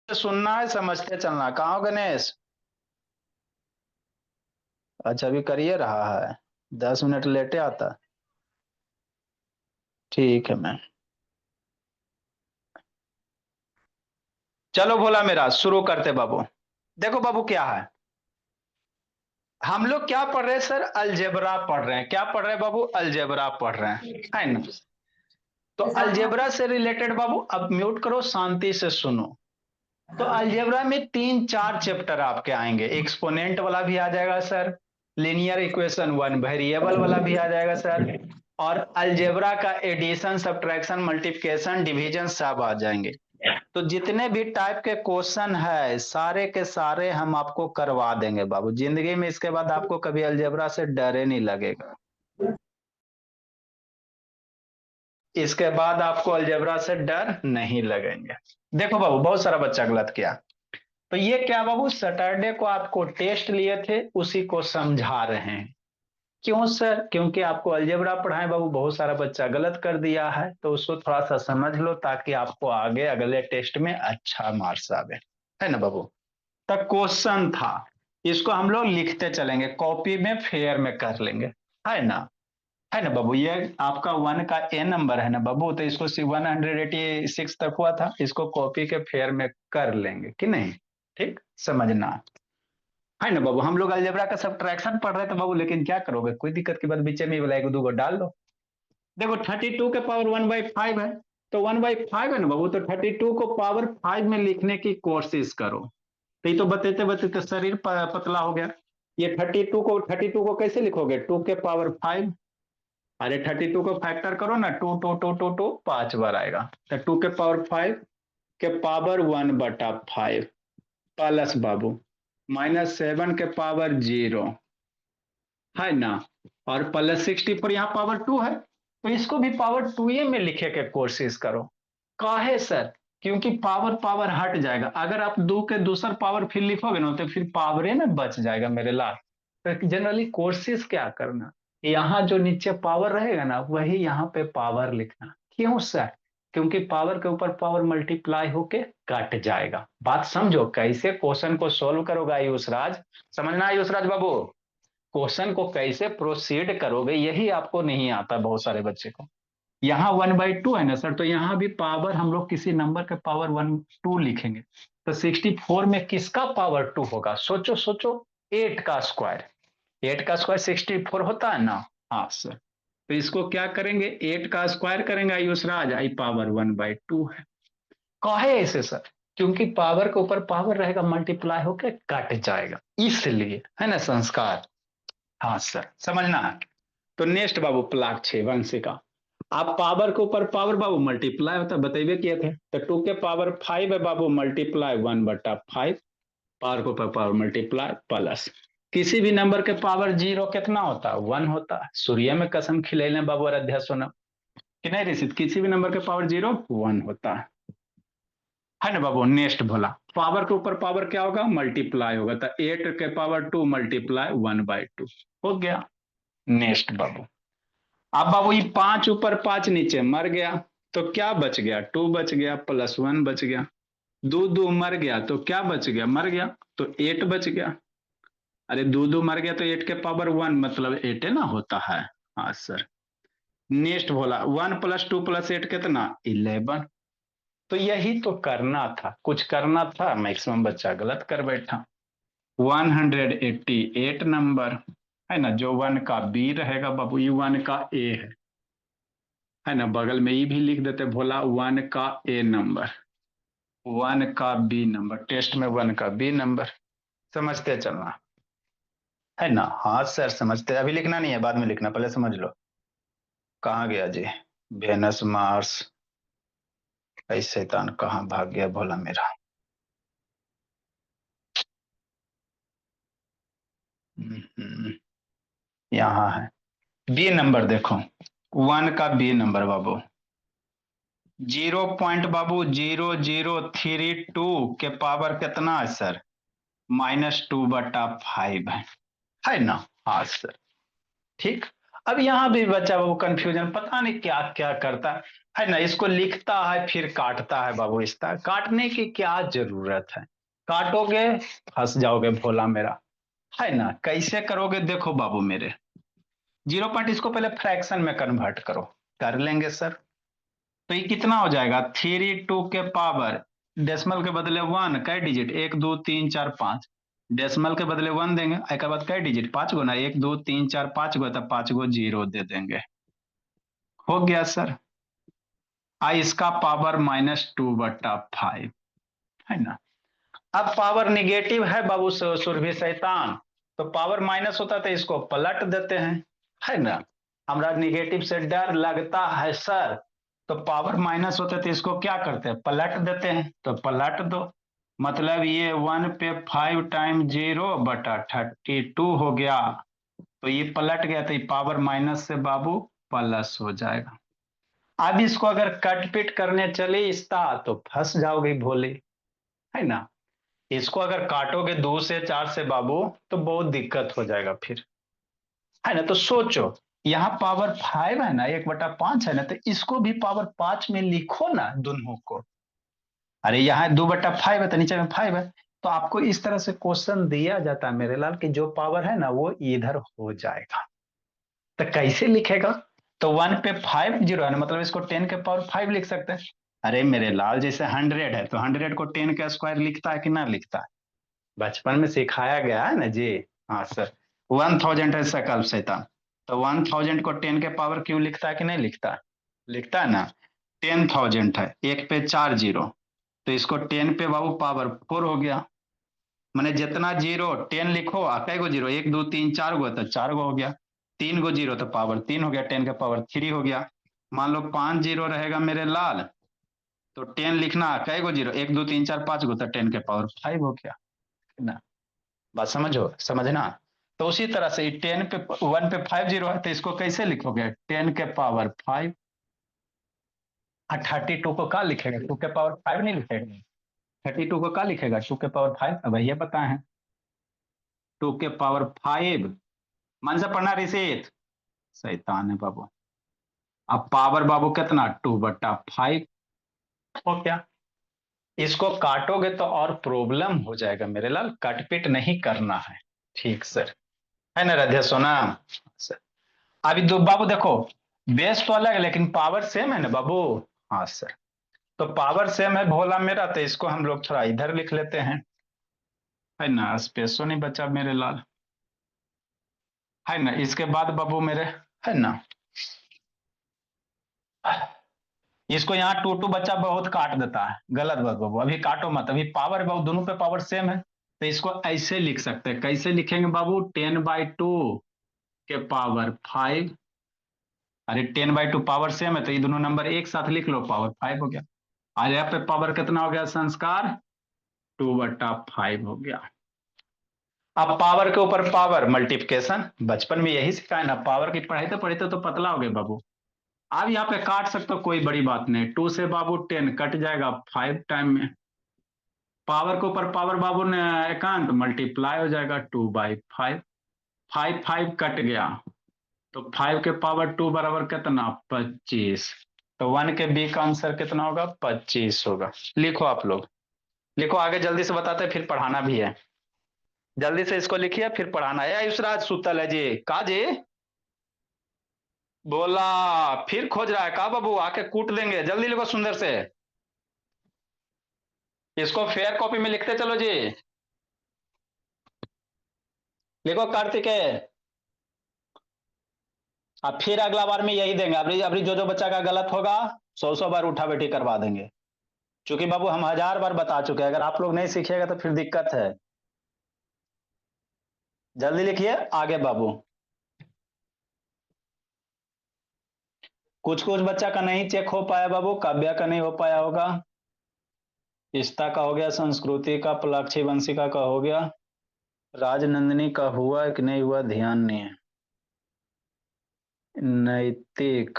सुनना है, समझते चलना। कहाँ हो गणेश? अच्छा, अभी करिए रहा है। 10 मिनट लेटे आता। ठीक है मैम। चलो भोला मेरा, शुरू करते बाबू। देखो बाबू, क्या है, हम लोग क्या पढ़ रहे हैं सर? अलजेब्रा पढ़ रहे हैं। क्या पढ़ रहे हैं बाबू? अलजेब्रा पढ़ रहे हैं, है ना? तो अलजेब्रा से रिलेटेड बाबू, अब म्यूट करो, शांति से सुनो। तो अलजेब्रा में 3 4 चैप्टर आपके आएंगे। एक्सपोनेंट वाला भी आ जाएगा sir, linear equation one variable वाला भी आ जाएगा सर, और अलजेब्रा का एडिशन सब्ट्रैक्शन मल्टीप्लिकेशन डिवीजन सब आ जाएंगे। तो जितने भी टाइप के क्वेश्चन है सारे के सारे हम आपको करवा देंगे बाबू जिंदगी में। इसके बाद आपको कभी अलजेब्रा से डरे नहीं लगेगा। इसके बाद आपको अलजेब्रा से डर नहीं लगेंगे। देखो बाबू, बहुत सारा बच्चा गलत किया। तो ये क्या बाबू, सैटरडे को आपको टेस्ट लिए थे, उसी को समझा रहे हैं। क्यों सर? क्योंकि आपको अलजेब्रा पढ़ाए बाबू, बहुत सारा बच्चा गलत कर दिया है, तो उसको थोड़ा सा समझ लो ताकि आपको आगे अगले टेस्ट में अच्छा मार्क्स आवे, है ना बाबू? तक क्वेश्चन था, इसको हम लोग लिखते चलेंगे, कॉपी में फेयर में कर लेंगे, है ना? है ना बाबू? ये आपका वन का ए नंबर है ना बाबू, तो इसको 186 तक हुआ था, इसको कॉपी के फेयर में कर लेंगे कि नहीं? ठीक, समझना है ना बाबू? हम लोग अलजेब्रा का सब्ट्रैक्शन पढ़ रहे थे बाबू, लेकिन क्या करोगे, कोई दिक्कत की बात, बीच में वाला एक दो को डाल दो। देखो 32 के पावर 1/5 है, तो 1/5 है ना बाबू, तो 32 को पावर 5 में लिखने की कोशिश करो। तो ये तो बतते बतते शरीर पतला हो गया। ये 32 को कैसे लिखोगे? 2 के पावर 5। अरे 32 को फैक्टर करो ना, 2 2 2 2 2 5 बार आएगा। तो 2 के पावर 5 के पावर 1/5 प्लस बाबू -7 के पावर 0, है ना? और +60 पर यहाँ पावर 2 है, तो इसको भी पावर 2 में लिखे के कोशिश करो। काहे सर? क्योंकि पावर पावर हट जाएगा, अगर आप दो के दूसर पावर फिर लिखोगे ना, तो फिर पावरे में बच जाएगा मेरे लाल। तो जनरली कोशिश क्या करना, यहाँ जो नीचे पावर रहेगा ना, वही यहाँ पे पावर लिखना। क्यों सर? क्योंकि पावर के ऊपर पावर मल्टीप्लाई होके कट जाएगा। बात समझो, कैसे क्वेश्चन को सोल्व करोगे आयुष राज, समझना आयुष राज बाबू। क्वेश्चन को कैसे प्रोसीड करोगे यही आपको नहीं आता बहुत सारे बच्चे को। यहाँ 1/2 है ना सर, तो यहाँ भी पावर हम लोग किसी नंबर के पावर 1 2 लिखेंगे। तो 64 में किसका पावर 2 होगा? सोचो सोचो। 8 का स्क्वायर, 8 का स्क्वायर 64 होता है ना? हाँ सर। तो इसको क्या करेंगे, 8 का स्क्वायर करेंगे आयुष राज, आई पावर 1/2 है। काहे ऐसे सर? क्योंकि पावर के ऊपर पावर रहेगा, मल्टीप्लाई होके कट जाएगा, इसलिए, है ना संस्कार। हाँ सर, समझना है। तो नेक्स्ट बाबू, प्लाक 6 का, आप पावर के ऊपर पावर बाबू मल्टीप्लाई होता बतेबे किए थे। तो 2 के पावर 5 है बाबू, मल्टीप्लाई 1/5, पावर के ऊपर पावर मल्टीप्लाई प्लस किसी भी नंबर के पावर 0 कितना होता है? 1 होता है। सूर्य में कसम खिलेने बाबू, और अध्याय सुना कि नहीं ऋषित, किसी भी नंबर के पावर 0 1 होता है ना बाबू? नेक्स्ट भोला, पावर के ऊपर पावर क्या होगा? मल्टीप्लाई होगा, तो 8 के पावर 2 मल्टीप्लाई 1/2 हो गया। नेक्स्ट बाबू, अब बाबू ये 5 ऊपर 5 नीचे मर गया, तो क्या बच गया? 2 बच गया, +1 बच गया। दो दो मर गया तो क्या बच गया? मर गया, तो 8 बच गया। अरे दो दो मर गया तो 8 के पावर 1 मतलब 8 है ना होता है। हाँ सर। नेक्स्ट बोला 1 + 2 + 8 कितना? 11। तो यही तो करना था, कुछ करना था, मैक्सिमम बच्चा गलत कर बैठा। 188 नंबर, है ना? जो 1 का बी रहेगा बाबू, ये 1 का ए है ना? बगल में ये भी लिख देते भोला, 1 का ए नंबर, 1 का बी नंबर, टेस्ट में 1 का बी नंबर। समझते चलना, है ना? हाँ सर समझते, अभी लिखना नहीं है, बाद में लिखना, पहले समझ लो। कहाँ गया जी? वेनस मार्स, ऐ शैतान कहाँ भाग गया भोला मेरा। यहाँ है बी नंबर, देखो 1 का बी नंबर बाबू, 0 बाबू 0032 के पावर कितना है सर? -2/5 है ना? हाँ सर। ठीक। अब यहाँ भी बच्चा वो कंफ्यूजन, पता नहीं क्या क्या करता है। है ना, इसको लिखता है फिर काटता है बाबू, इस तरह काटने की क्या जरूरत है, काटोगे फंस जाओगे भोला मेरा, है ना। कैसे करोगे देखो बाबू मेरे, 0 पॉइंट इसको पहले फ्रैक्शन में कन्वर्ट करो, कर लेंगे सर। तो ये कितना हो जाएगा, 3 2 के पावर, डेसिमल के बदले 1, कै डिजिट, 1 2 3 4 5, डेसिमल के बदले 1 देंगे, एक बाद कै डिजिट, 5 गो ना, 1 2 3 4 5 गो, तो 5 गो जीरो दे देंगे, हो गया सर। इसका पावर -2/5, है ना। अब पावर निगेटिव है बाबू सुरभि शैतान, तो पावर माइनस होता तो इसको पलट देते हैं, है ना। हमारा निगेटिव से डर लगता है सर, तो पावर माइनस होता तो इसको क्या करते हैं, पलट देते हैं, तो पलट दो। मतलब ये 1 पे 5 टाइम 0/32 हो गया, तो ये पलट गया, तो ये पावर माइनस से बाबू प्लस हो जाएगा। अब इसको अगर कट पिट करने चले इसका, तो फंस जाओगे भोले, है ना। इसको अगर काटोगे 2 से 4 से बाबू, तो बहुत दिक्कत हो जाएगा फिर, है ना। तो सोचो, यहाँ पावर 5 है ना, 1/5 है ना, तो इसको भी पावर 5 में लिखो ना दोनों को। अरे यहाँ 2/5 है तो नीचे में 5 है, तो आपको इस तरह से क्वेश्चन दिया जाता है मेरे लाल, कि जो पावर है ना वो इधर हो जाएगा। तो कैसे लिखेगा, तो 1 पे 5 जीरो है ना, मतलब इसको 10 के पावर 5 लिख सकते हैं। अरे मेरे लाल, जैसे 100 है तो 100 को 10 का स्क्वायर लिखता है कि ना लिखता है, बचपन में सिखाया गया है ना जी। हाँ सर, 1000 है सकल शैतान, तो 1000 को 10 के पावर क्यों लिखता है कि नहीं लिखता है, लिखता है ना। 10,000 है, 1 पे 4 जीरो, तो इसको 10 पे बाबू पावर 4 हो गया। मैंने जितना जीरो 10 लिखो, कै गो जीरो, 1 2 3 4 गो, तो 4 गो हो गया, 3 गो जीरो तो पावर 3 हो गया, 10 के पावर 3 हो गया। मान लो 5 जीरो रहेगा मेरे लाल, तो 10 लिखना, कै गो जीरो, 1 2 3 4 5 गो, तो 10 के पावर 5 हो गया ना। बात समझो, समझना। तो उसी तरह से 1 पे 5 जीरो है, तो इसको कैसे लिखोगे, 10 के पावर 5। 32 को क्या लिखेगा, 2 के पावर 5 नहीं लिखेगा, 32 को क्या लिखेगा, 2 के पावर 5, अब ये पता है, 2 के पावर 5। मन से पढ़ना रिसीत, शैतान है बाबू। अब पावर बाबू कितना, 2/5 हो क्या। इसको काटोगे तो और प्रॉब्लम हो जाएगा मेरे लाल, कटपिट नहीं करना है, ठीक सर, है ना राधे सोना सर। अभी दो बाबू देखो, बेस तो अलग है लेकिन पावर सेम है ना बाबू। हाँ सर, तो पावर सेम है भोला मेरा, तो इसको हम लोग थोड़ा इधर लिख लेते हैं, है ना, स्पेसो नहीं बचा मेरे लाल, है ना। इसके बाद बाबू मेरे, है ना, इसको यहाँ टू टू बच्चा बहुत काट देता है, गलत बात बाबू, अभी काटो मत, अभी पावर बाबू दोनों पे पावर सेम है, तो इसको ऐसे लिख सकते हैं, कैसे लिखेंगे बाबू, 10/2 के पावर 5। अरे 10/2 पावर सेम है, तो ये दोनों नंबर एक साथ लिख लो, पावर 5 हो गया। आज यहाँ पे पावर कितना हो गया संस्कार, 2/5 हो गया। अब पावर के ऊपर पावर मल्टीप्लिकेशन, बचपन में यही सिखाया ना, पावर की पढ़ाई तो पढ़े तो पतला हो गए बाबू। अब यहाँ पे काट सकते हो, कोई बड़ी बात नहीं, 2 से बाबू 10 कट जाएगा 5 टाइम में, पावर के ऊपर पावर बाबू ने एकांत मल्टीप्लाई हो जाएगा 2/5, 5 5 कट गया, तो 5 के पावर 2 बराबर कितना, 25, तो 1 के बी का आंसर कितना होगा, 25 होगा। लिखो आप लोग, लिखो आगे जल्दी से, बताते फिर पढ़ाना भी है, जल्दी से इसको लिखिए फिर पढ़ाना है। आयुषराज सुतल है जी, का जी, बोला फिर खोज रहा है का बाबू, आके कूट देंगे, जल्दी लिखो सुंदर से, इसको फेयर कॉपी में लिखते चलो जी, लिखो कार्तिकेय। अब फिर अगला बार में यही देंगे, अभी अभी जो जो बच्चा का गलत होगा 100 100 बार उठा बैठी करवा देंगे, क्योंकि बाबू हम 1000 बार बता चुके हैं, अगर आप लोग नहीं सीखिएगा तो फिर दिक्कत है। जल्दी लिखिए आगे बाबू, कुछ कुछ बच्चा का नहीं चेक हो पाया बाबू, काव्या का नहीं हो पाया होगा, इश्ता का हो गया, संस्कृति का, पलाक्षी वंशिका का हो गया, राजनंदिनी का हुआ कि नहीं हुआ ध्यान नहीं है, नैतिक,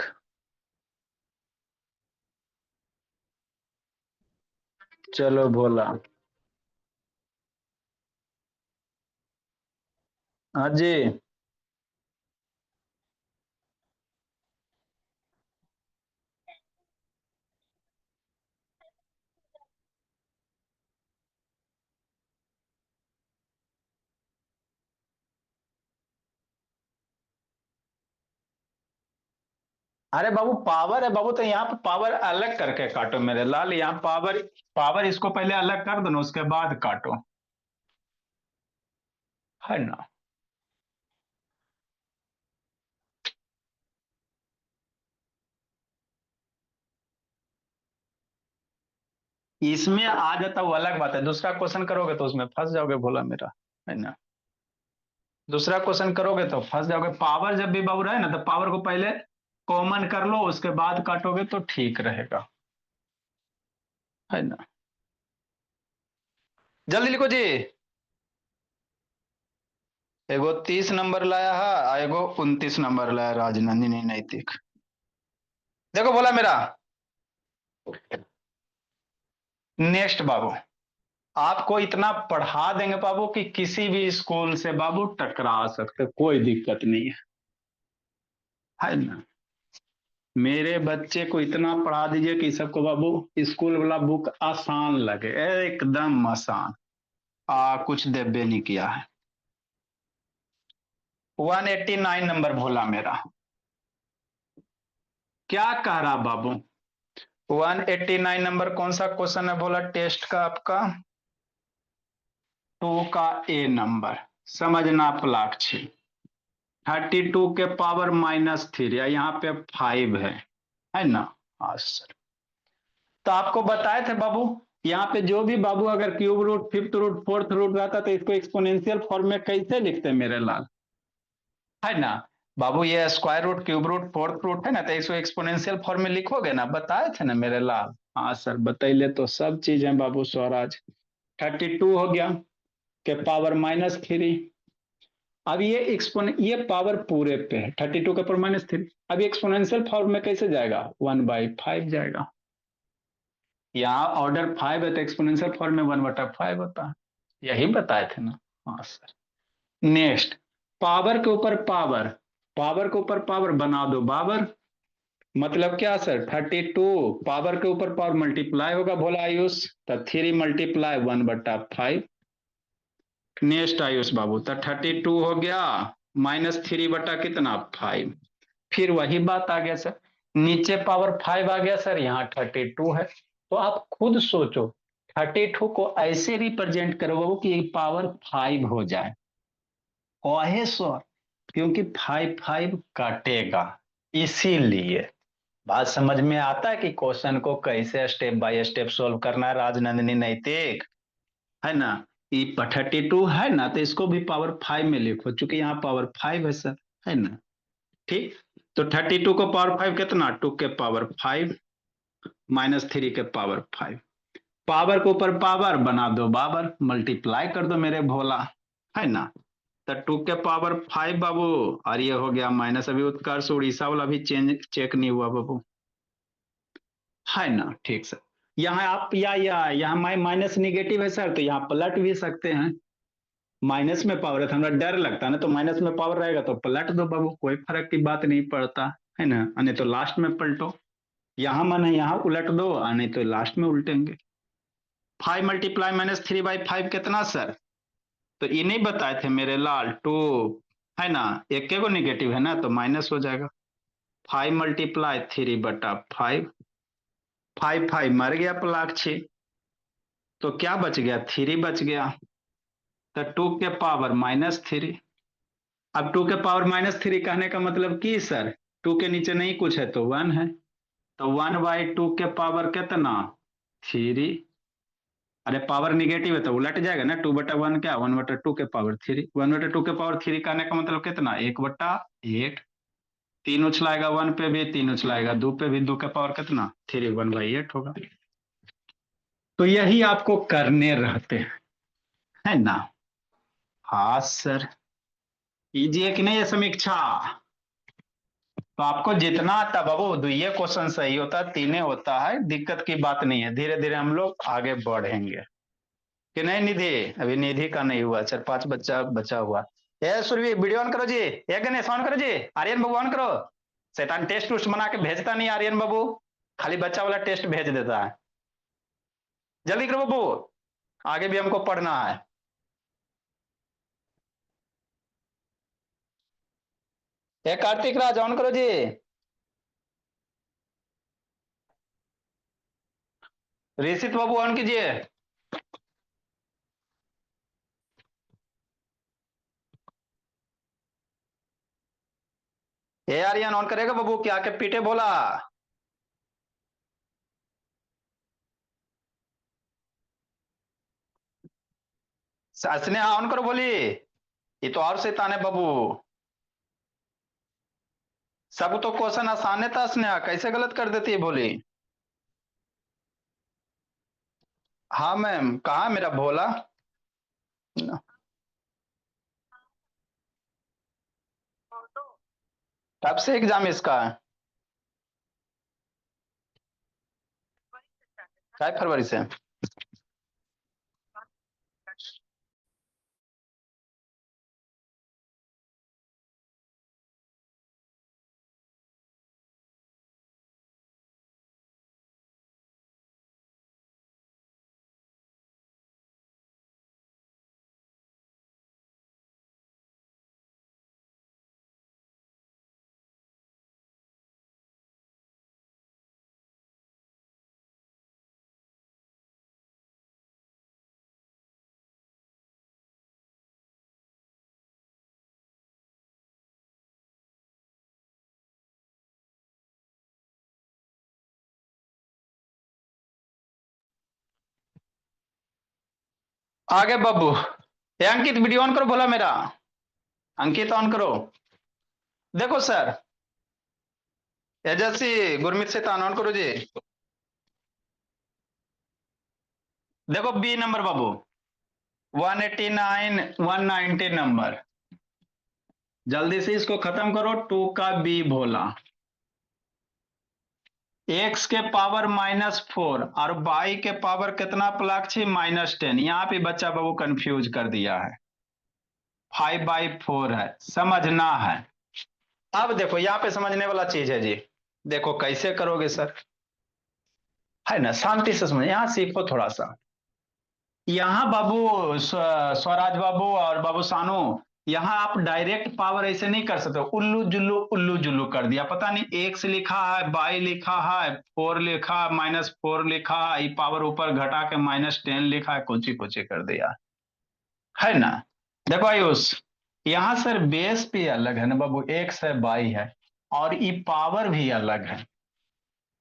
चलो भोला, हाँ जी, अरे बाबू पावर है बाबू, तो यहाँ पे पावर अलग करके काटो मेरे लाल, यहाँ पावर, पावर इसको पहले अलग कर दो ना, उसके बाद काटो, है ना। इसमें आ जाता वो अलग बात है, दूसरा क्वेश्चन करोगे तो उसमें फंस जाओगे भोला मेरा, है ना। दूसरा क्वेश्चन करोगे तो फंस जाओगे, पावर जब भी बाबू रहे ना तो पावर को पहले कॉमन कर लो, उसके बाद काटोगे तो ठीक रहेगा, है ना। जल्दी लिखो जी। एगो 30 नंबर लाया है, एगो 29 नंबर लाया राजनंदिनी नैतिक। देखो बोला मेरा, नेक्स्ट बाबू, आपको इतना पढ़ा देंगे बाबू कि किसी भी स्कूल से बाबू टकरा सकते, कोई दिक्कत नहीं है ना। मेरे बच्चे को इतना पढ़ा दीजिए कि सबको बाबू स्कूल वाला बुक आसान लगे, एकदम आसान। कुछ देबे नहीं किया है। 189 नंबर भोला मेरा, क्या कह रहा बाबू। 189 नंबर कौन सा क्वेश्चन है बोला टेस्ट का आपका, 2 का ए नंबर, समझना प्लाक्षी। 32 के पावर -3 या यहाँ पे 5 है ना। हाँ सर, तो आपको बताए थे बाबू, यहाँ पे जो भी बाबू अगर cube root, fifth root, fourth root रहता तो इसको एक्सपोनेंशियल फॉर्म में कैसे लिखते मेरे लाल, है ना। बाबू ये square root, cube root, fourth root है ना, तो इसको एक्सपोनेंशियल फॉर्म में लिखोगे ना, बताए थे ना मेरे लाल। हाँ सर बतैले तो सब चीज है बाबू स्वराज। 32 हो गया के पावर -3। अब ये ये पावर पूरे पे है, 32 के पावर -3। अब एक्सपोनेंशियल फॉर्म में कैसे जाएगा, 1/5 जाएगा। यहाँ ऑर्डर 5 है तो एक्सपोनेंशियल फॉर्म में 1/5 होता है, यही बताए थे ना। हाँ सर। नेक्स्ट, पावर के ऊपर पावर, पावर के ऊपर पावर बना दो बाबर, मतलब क्या सर, 32 पावर के ऊपर पावर मल्टीप्लाई होगा भोला आयुष, तो 3 × 1/5। नेक्स्ट आयुष बाबू, तो 32 हो गया, -3 बटा कितना 5। फिर वही बात आ गया सर, नीचे पावर 5 आ गया सर, यहाँ 32 है, तो आप खुद सोचो 32 को ऐसे रिप्रेजेंट करो बाबू कि पावर 5 हो जाए, ओहे सर, क्योंकि 5 5 काटेगा, इसीलिए। बात समझ में आता है कि क्वेश्चन को कैसे स्टेप बाय स्टेप सोल्व करना है राजनंदिनी नैतिक, है ना। ये 32 है ना, तो इसको भी पावर 5 में लिखो, चूंकि यहाँ पावर 5 है सर, है ना। ठीक, तो 32 को पावर 5 कितना, 2 के पावर 5 -3 के पावर 5, पावर के ऊपर पावर बना दो बाबर, मल्टीप्लाई कर दो मेरे भोला, है ना। तो 2 के पावर 5 बाबू, और ये हो गया माइनस, अभी उत्कर्ष उड़ीसा वाला भी चेंज चेक नहीं हुआ बाबू, है ना। ठीक सर, यहाँ आप या यहाँ माइनस निगेटिव है सर, तो यहाँ पलट भी सकते हैं, माइनस में पावर है तो हमें डर लगता है ना, तो माइनस में पावर रहेगा तो पलट दो बाबू, कोई फर्क की बात नहीं पड़ता, है ना। नहीं तो लास्ट में पलटो, यहाँ मन है यहाँ उलट दो, नहीं तो लास्ट में उल्टेंगे। 5 × -3/5 कितना सर, तो ये नहीं बताए थे मेरे लाल, 2, है ना, एक के को निगेटिव है ना तो माइनस हो जाएगा। 5 × 3/5, 5 मर गया प्लाक्षी, तो क्या बच गया, 3 बच गया, तो 2 के पावर -3। अब 2 के पावर -3 कहने का मतलब की सर, 2 के नीचे नहीं कुछ है तो 1 है, तो 1/2 के पावर कितना, 3। अरे पावर निगेटिव है तो उलट जाएगा ना, 2/1 क्या, 1/2 के पावर 3, 1/2 के पावर 3 कहने का मतलब कितना, 1/8। तीन उछलाएगा 1 पे भी, 3 उछलाएगा 2 पे भी, 2 के पावर कितना 3, 1/8 होगा। तो यही आपको करने रहते हैं, है ना। हाँ सर, कीजिए कि नहीं ये समीक्षा। तो आपको जितना आता बाबू, दुइये क्वेश्चन सही होता है, तीने होता है, दिक्कत की बात नहीं है, धीरे धीरे हम लोग आगे बढ़ेंगे, कि नहीं निधि। अभी निधि का नहीं हुआ, 4 5 बच्चा बचा हुआ। ये सुरभि वीडियो ऑन करो जी, ये गणेश ऑन करो जी, आर्यन बाबू ऑन करो। शैतान टेस्ट टूस्ट बना के भेजता नहीं आर्यन बाबू, खाली बच्चा वाला टेस्ट भेज देता है। जल्दी करो बाबू, आगे भी हमको पढ़ना है। ये कार्तिक राज ऑन करो जी। ऋषित बाबू ऑन कीजिए। ए आर्यन ऑन करेगा बाबू, क्या के पीटे बोला। स्नेहा ऑन करो बोली। ये तो और शैतान है बाबू। सब तो क्वेश्चन आसान था स्नेहा, कैसे गलत कर देती है बोली। हाँ मैम, कहा मेरा भोला। कब से एग्जाम इसका है? 5 फरवरी से। आगे बाबू। ये अंकित वीडियो ऑन करो बोला मेरा। अंकित ऑन करो। देखो सर, एजेंसी गुरमीत से ऑन करो जी। देखो बी नंबर बाबू, 189 190 नंबर। जल्दी से इसको खत्म करो। टू का बी भोला, एक्स के पावर -4 और वाई के पावर कितना प्लाक्षी -10। यहाँ पे बच्चा बाबू कंफ्यूज कर दिया है। 5/4 है, समझना है। अब देखो यहाँ पे समझने वाला चीज है जी। देखो कैसे करोगे सर, है ना, शांति से समझ, यहाँ सीखो थोड़ा सा। यहाँ बाबू स्वराज बाबू और बाबू सानू, यहाँ आप डायरेक्ट पावर ऐसे नहीं कर सकते। उल्लू जुल्लू कर दिया, पता नहीं एक्स लिखा है, बाई लिखा है, 4 लिखा, -4 लिखा है, पावर ऊपर घटा के -10 लिखा है, कुछ ही कर दिया, है ना। देखो आयुष, यहाँ सर बेस भी अलग है ना बाबू, एक्स है बाई है, और ये पावर भी अलग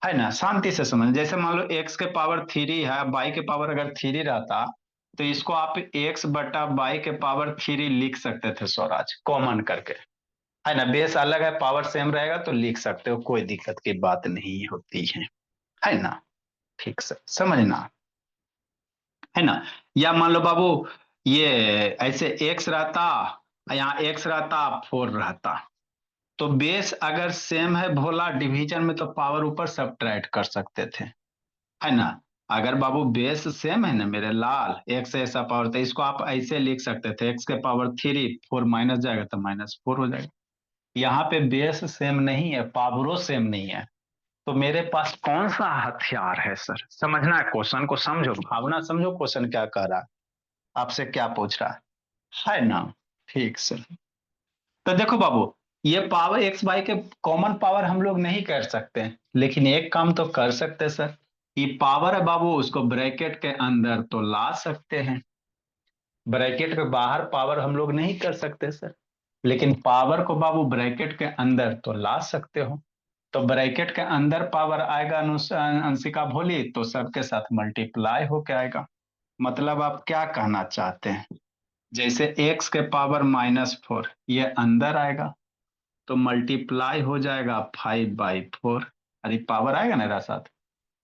है ना। शांति से समझ, जैसे मान लो एक्स के पावर 3 है, बाई के पावर अगर 3 रहता, तो इसको आप एक्स बटा बाई के पावर 3 लिख सकते थे स्वराज, कॉमन करके, है ना। बेस अलग है, पावर सेम रहेगा तो लिख सकते हो, कोई दिक्कत की बात नहीं होती है ना। ठीक से समझना, है ना। या मान लो बाबू, ये ऐसे एक्स रहता, यहाँ एक्स रहता, 4 रहता, तो बेस अगर सेम है भोला, डिवीजन में तो पावर ऊपर सब्ट्रैक्ट कर सकते थे, है ना। अगर बाबू बेस सेम है ना मेरे लाल, एक्स ऐसा पावर, तो इसको आप ऐसे लिख सकते थे, एक्स के पावर 3, 4 माइनस जाएगा तो -4 हो जाएगा। यहाँ पे बेस सेम नहीं है, पावरों सेम नहीं है, तो मेरे पास कौन सा हथियार है सर, समझना है क्वेश्चन को, समझो भावना, समझो क्वेश्चन क्या कह रहा है, आपसे क्या पूछ रहा है ना। ठीक सर। तो देखो बाबू, ये पावर एक्स बाई के कॉमन पावर हम लोग नहीं कर सकते, लेकिन एक काम तो कर सकते सर, ये पावर है बाबू, उसको ब्रैकेट के अंदर तो ला सकते हैं। ब्रैकेट के बाहर पावर हम लोग नहीं कर सकते सर, लेकिन पावर को बाबू ब्रैकेट के अंदर तो ला सकते हो। तो ब्रैकेट के अंदर पावर आएगा अंशिका भोली, तो सबके साथ मल्टीप्लाई होके आएगा। मतलब आप क्या कहना चाहते हैं, जैसे एक्स के पावर -4 ये अंदर आएगा, तो मल्टीप्लाई हो जाएगा 5/4। अरे पावर आएगा ना मेरा साथ,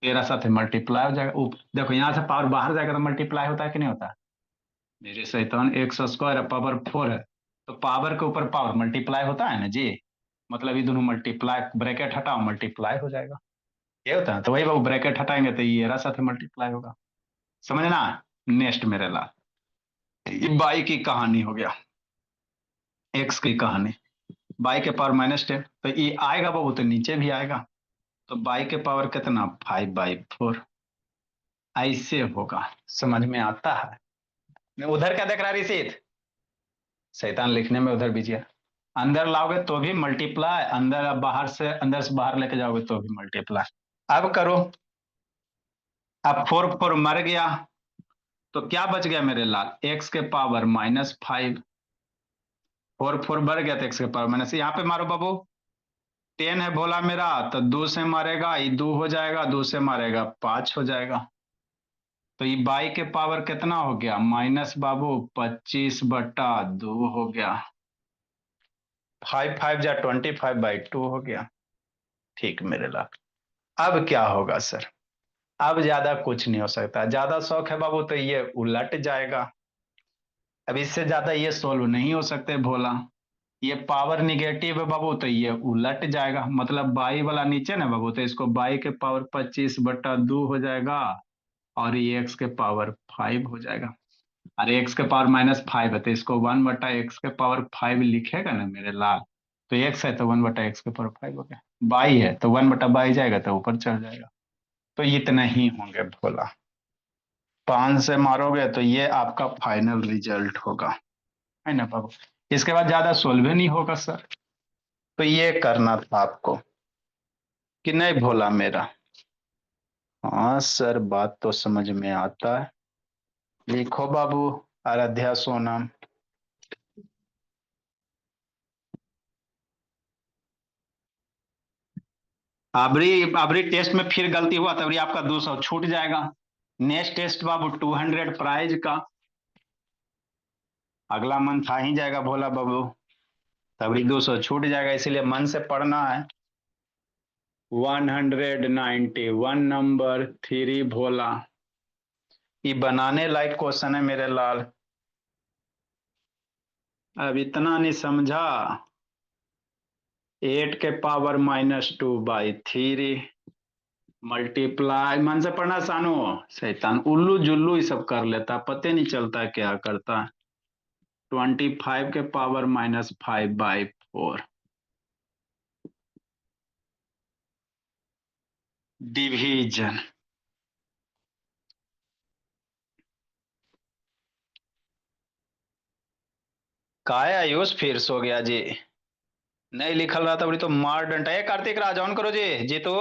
तेरा साथ मल्टीप्लाई हो जाएगा। देखो यहाँ से पावर बाहर जाएगा तो मल्टीप्लाई होता है कि नहीं होता। मेरे शैतान, एक्स स्क्वायर है, पावर 4 है, तो पावर के ऊपर पावर मल्टीप्लाई होता है ना जी। मतलब ये दोनों मल्टीप्लाई, ब्रैकेट हटाओ मल्टीप्लाई हो जाएगा, ये होता है। तो वही बाबू ब्रैकेट हटाएंगे तो ये रहा साथ मल्टीप्लाई होगा, समझना। नेक्स्ट मेरे ला, ये बाई की कहानी हो गया, एक्स की कहानी। बाई के पावर -10, तो ये आएगा बाबू तो नीचे भी आएगा, तो बाई के पावर कितना, 5/4, ऐसे होगा। समझ में आता है। उधर क्या देख रहा है ऋषित, शैतान लिखने में उधर बीजिए। अंदर लाओगे तो भी मल्टीप्लाई, अंदर बाहर से, अंदर से बाहर लेके जाओगे तो भी मल्टीप्लाई। अब करो, अब 4 4 मर गया, तो क्या बच गया मेरे लाल, एक्स के पावर -5। 4 4 बढ़ गया तो एक्स के पावर माइनस, यहाँ पे मारो बाबू। 10 है भोला मेरा, तो 2 से मारेगा, ये 2 हो जाएगा, 2 से मारेगा 5 हो जाएगा। तो ये बाई के पावर कितना हो गया, माइनस बाबू 25/2 हो गया। 5 5 जा 25/2 हो गया। ठीक मेरे लाल। अब क्या होगा सर, अब ज्यादा कुछ नहीं हो सकता, ज्यादा शौक है बाबू तो ये उलट जाएगा। अब इससे ज्यादा ये सोल्व नहीं हो सकते भोला। ये पावर निगेटिव है बाबू, तो ये उलट जाएगा, मतलब बाई वाला नीचे ना बाबू, तो इसको बाई के पावर 25/2 हो जाएगा, और ये एक्स के पावर 5 हो जाएगा। अरे एक्स के पावर -5 है, तो इसको 1/x के पावर 5 लिखेगा ना मेरे लाल। तो एक्स है तो 1/x के पावर 5 हो गया। बाई है तो 1/बाई जाएगा तो ऊपर चढ़ जाएगा। तो इतना ही होंगे भोला। 5 से मारोगे तो ये आपका फाइनल रिजल्ट होगा, है ना बाबू। इसके बाद ज्यादा सोल्व नहीं होगा सर। तो ये करना था आपको, कि नहीं भोला मेरा। हाँ सर, बात तो समझ में आता है। लिखो बाबू, आराध्या सोनम। अबरी अबरी टेस्ट में फिर गलती हुआ तबरी आपका 200 छूट जाएगा। नेक्स्ट टेस्ट बाबू 200 प्राइज का, अगला मंथ आ ही जाएगा भोला बाबू। तबरी 200 छूट जाएगा, इसीलिए मन से पढ़ना है। 191 नंबर 3 भोला। ये बनाने लायक क्वेश्चन है मेरे लाल। अब इतना नहीं समझा, 8 के पावर -2/3 मल्टीप्लाई, मन से पढ़ना सानो। शैतान उल्लू जुल्लू ये सब कर लेता, पते नहीं चलता क्या करता है। 25 के पावर -5/4 डिवीजन। काय आयुष फिर सो गया जी। नहीं लिखल रहा था बड़ी तो मार डंटा। ए कार्तिक राज ऑन करो जी। जीतू,